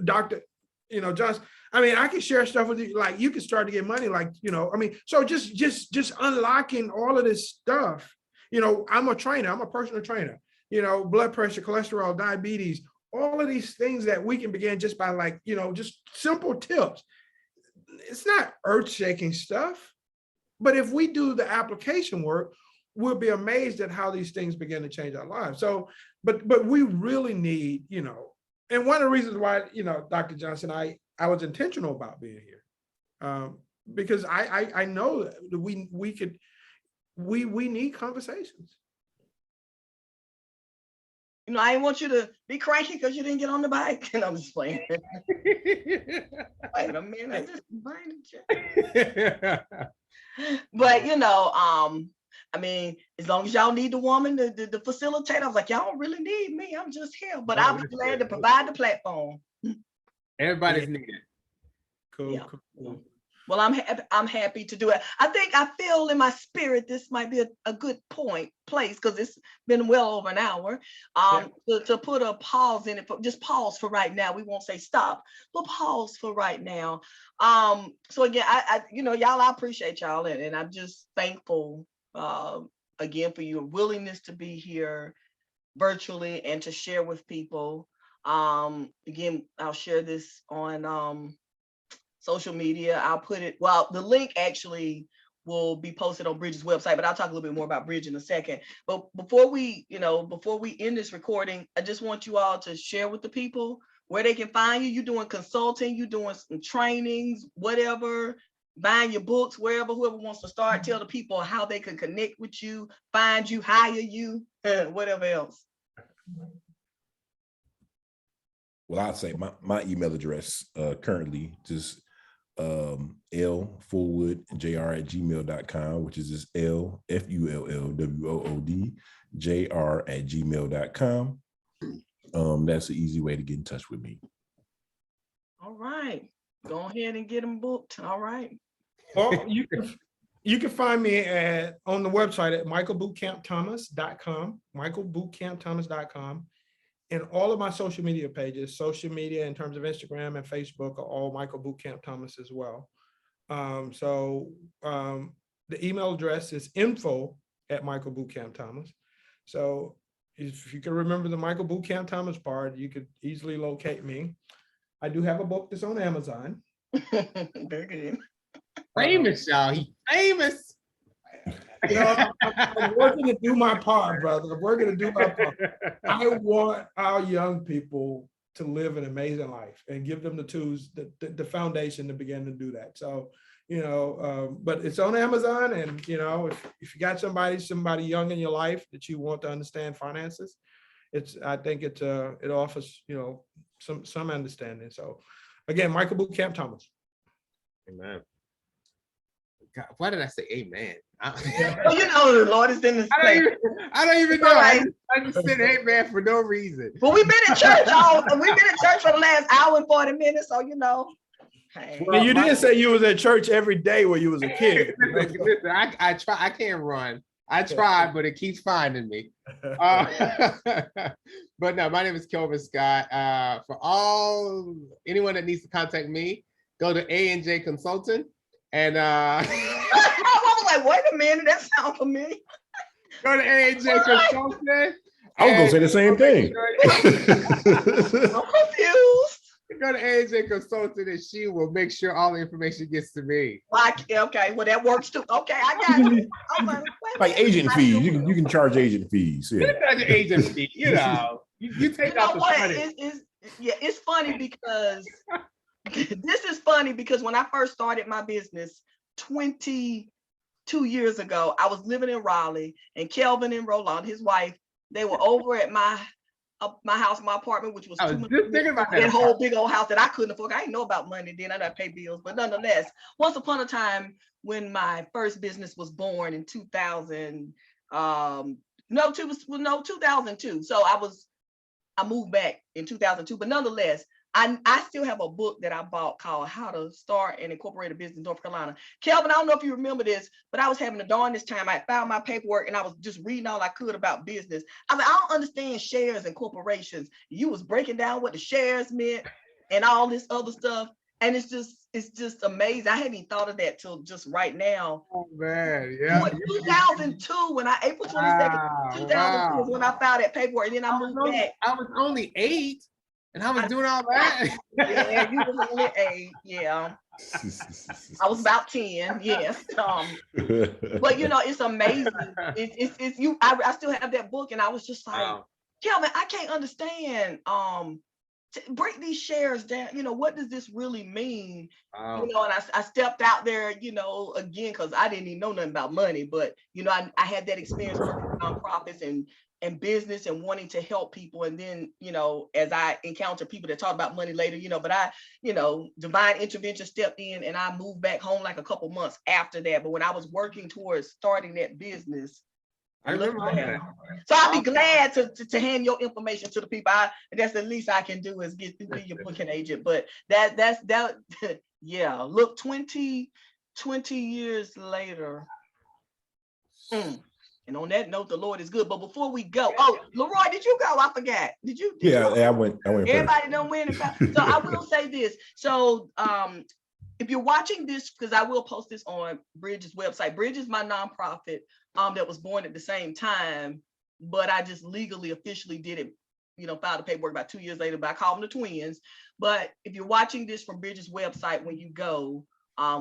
Dr. Johnson. I mean, I can share stuff with you, like you can start to get money, so just unlocking all of this stuff. I'm a trainer, I'm a personal trainer, blood pressure, cholesterol, diabetes, all of these things that we can begin just by just simple tips. It's not earth-shaking stuff, but if we do the application work, we'll be amazed at how these things begin to change our lives. So, but we really need, and one of the reasons why, Dr. Johnson, I was intentional about being here, because I know that we need conversations. I didn't want you to be cranky because you didn't get on the bike. And I'm just playing. Wait a minute, I just invited you. But I mean, as long as y'all need the woman to facilitate, I was like, y'all don't really need me. I'm just here. But I'll be glad to provide the platform. Everybody's needed. Cool. Yeah. Cool. Well, I'm happy to do it. I feel in my spirit this might be a good place, because it's been well over an hour. To put a pause in it, just pause for right now. We won't say stop, but pause for right now. So again, y'all, I appreciate y'all, and I'm just thankful again for your willingness to be here virtually and to share with people. Again, I'll share this on social media. I'll put it, the link actually will be posted on Bridget's website, but I'll talk a little bit more about Bridget in a second. But before we end this recording, I just want you all to share with the people where they can find you. You're doing consulting, you're doing some trainings, whatever, buying your books, whoever wants to start, tell the people how they can connect with you, find you, hire you, whatever else. Well, I'd say my email address currently just lfullwoodjr@gmail.com, which is just LFULLWOODJR@gmail.com. That's an easy way to get in touch with me. All right, go ahead and get them booked. All right. Well, you can find me on the website at michaelbootcampthomas.com, michaelbootcampthomas.com. And all of my social media pages, in terms of Instagram and Facebook, are all Michael Bootcamp Thomas as well. The email address is info@michaelbootcampthomas. So if you can remember the Michael Bootcamp Thomas part, you could easily locate me. I do have a book that's on Amazon. Very good. Famous, y'all. He's famous. You know, I'm working to do my part, brother. I'm working to do my part. I want our young people to live an amazing life and give them the tools, the foundation to begin to do that. So, you know, but it's on Amazon, and you know, if you got somebody young in your life that you want to understand finances, I think it offers, you know, some understanding. So, again, Michael Bootcamp Thomas. Amen. God, why did I say amen? Well, you know, the Lord is in this place. I don't even know. I just said amen for no reason. Well, we've been in church for the last hour and 40 minutes, so you know. Hey. Well, you didn't say you was at church every day when you was a kid. Listen, I try. I can't run. I tried, but it keeps finding me. But no, my name is Kelvin Scott. For anyone that needs to contact me, go to A&J Consulting. And I was like, wait a minute, that sounds familiar. Go to A&J Consulting. I was gonna say the same thing. I'm confused. Go to A&J Consulting, and she will make sure all the information gets to me. Okay, well that works too. Okay, I got it. I was Like agent fees, you can charge agent fees. Yeah. Agent fee, you know. You take out the credit. It's funny because this is funny because when I first started my business 22 years ago, I was living in Raleigh, and Kelvin and Roland, his wife, they were over at my house, my apartment, which was that whole big old house that I couldn't afford. I didn't know about money then. I didn't pay bills, but nonetheless, once upon a time when my first business was born in 2000, 2002. So I moved back in 2002, but nonetheless, I still have a book that I bought called How to Start and Incorporate a Business in North Carolina. Kelvin, I don't know if you remember this, but I was having the darndest time. I found my paperwork and I was just reading all I could about business. I mean, I don't understand shares and corporations. You was breaking down what the shares meant and all this other stuff. And it's just amazing. I hadn't even thought of that till just right now. Oh man, yeah. In 2002, April 22nd, 2002 is when I found that paperwork, and then I moved back. I was only 8. And I was doing all that. Yeah, you was only 8. Yeah. I was about 10. Yes. But you know, it's amazing. It's you. I still have that book, and I was just like, wow. Kelvin, I can't understand. Break these shares down. You know, what does this really mean? Wow. You know, and I stepped out there, you know, again, because I didn't even know nothing about money, but you know, I had that experience working with nonprofits and business and wanting to help people. And then, you know, as I encounter people that talk about money later, you know, but divine intervention stepped in, and I moved back home like a couple months after that. But when I was working towards starting that business, I remember that. So I'll be glad to hand your information to the people. That's the least I can do is be your booking agent. But that's yeah, look, 20 years later. And on that note, the Lord is good. But before we go, Leroy, did you go? I forgot. Did you? I went. Everybody done win. So I will say this. So if you're watching this, because I will post this on Bridge's website. Bridge is my nonprofit that was born at the same time, but I just legally, officially did it, you know, filed the paperwork about 2 years later, but I call them the twins. But if you're watching this from Bridge's website, when you go,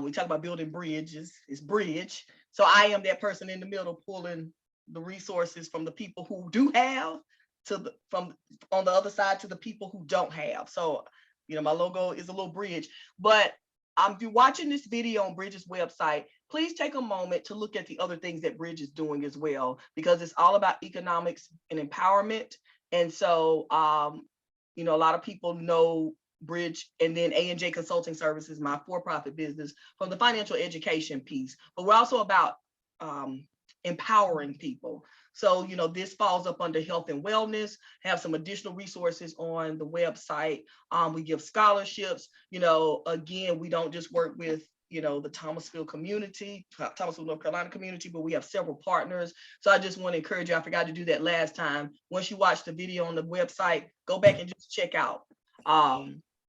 we talk about building bridges, it's Bridge. So I am that person in the middle pulling the resources from the people who do have from on the other side to the people who don't have. So, you know, my logo is a little bridge. But if you're watching this video on Bridge's website, please take a moment to look at the other things that Bridge is doing as well, because it's all about economics and empowerment. And so, you know, a lot of people know Bridge and then A&J Consulting Services, my for-profit business, from the financial education piece. But we're also about empowering people. So, you know, this falls up under health and wellness, have some additional resources on the website. We give scholarships. You know, again, we don't just work with, you know, the Thomasville community, Thomasville, North Carolina community, but we have several partners. So I just want to encourage you, I forgot to do that last time. Once you watch the video on the website, go back and just check out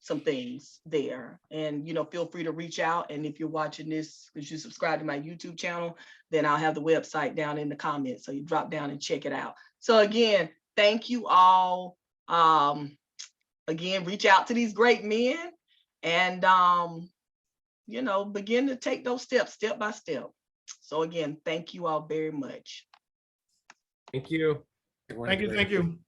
some things there. And, you know, feel free to reach out. And if you're watching this, because you subscribe to my YouTube channel, then I'll have the website down in the comments. So you drop down and check it out. So again, thank you all. Again, reach out to these great men and, you know, begin to take those steps, step by step. So again, thank you all very much. Thank you. Everyone have Thank a you, great thank you.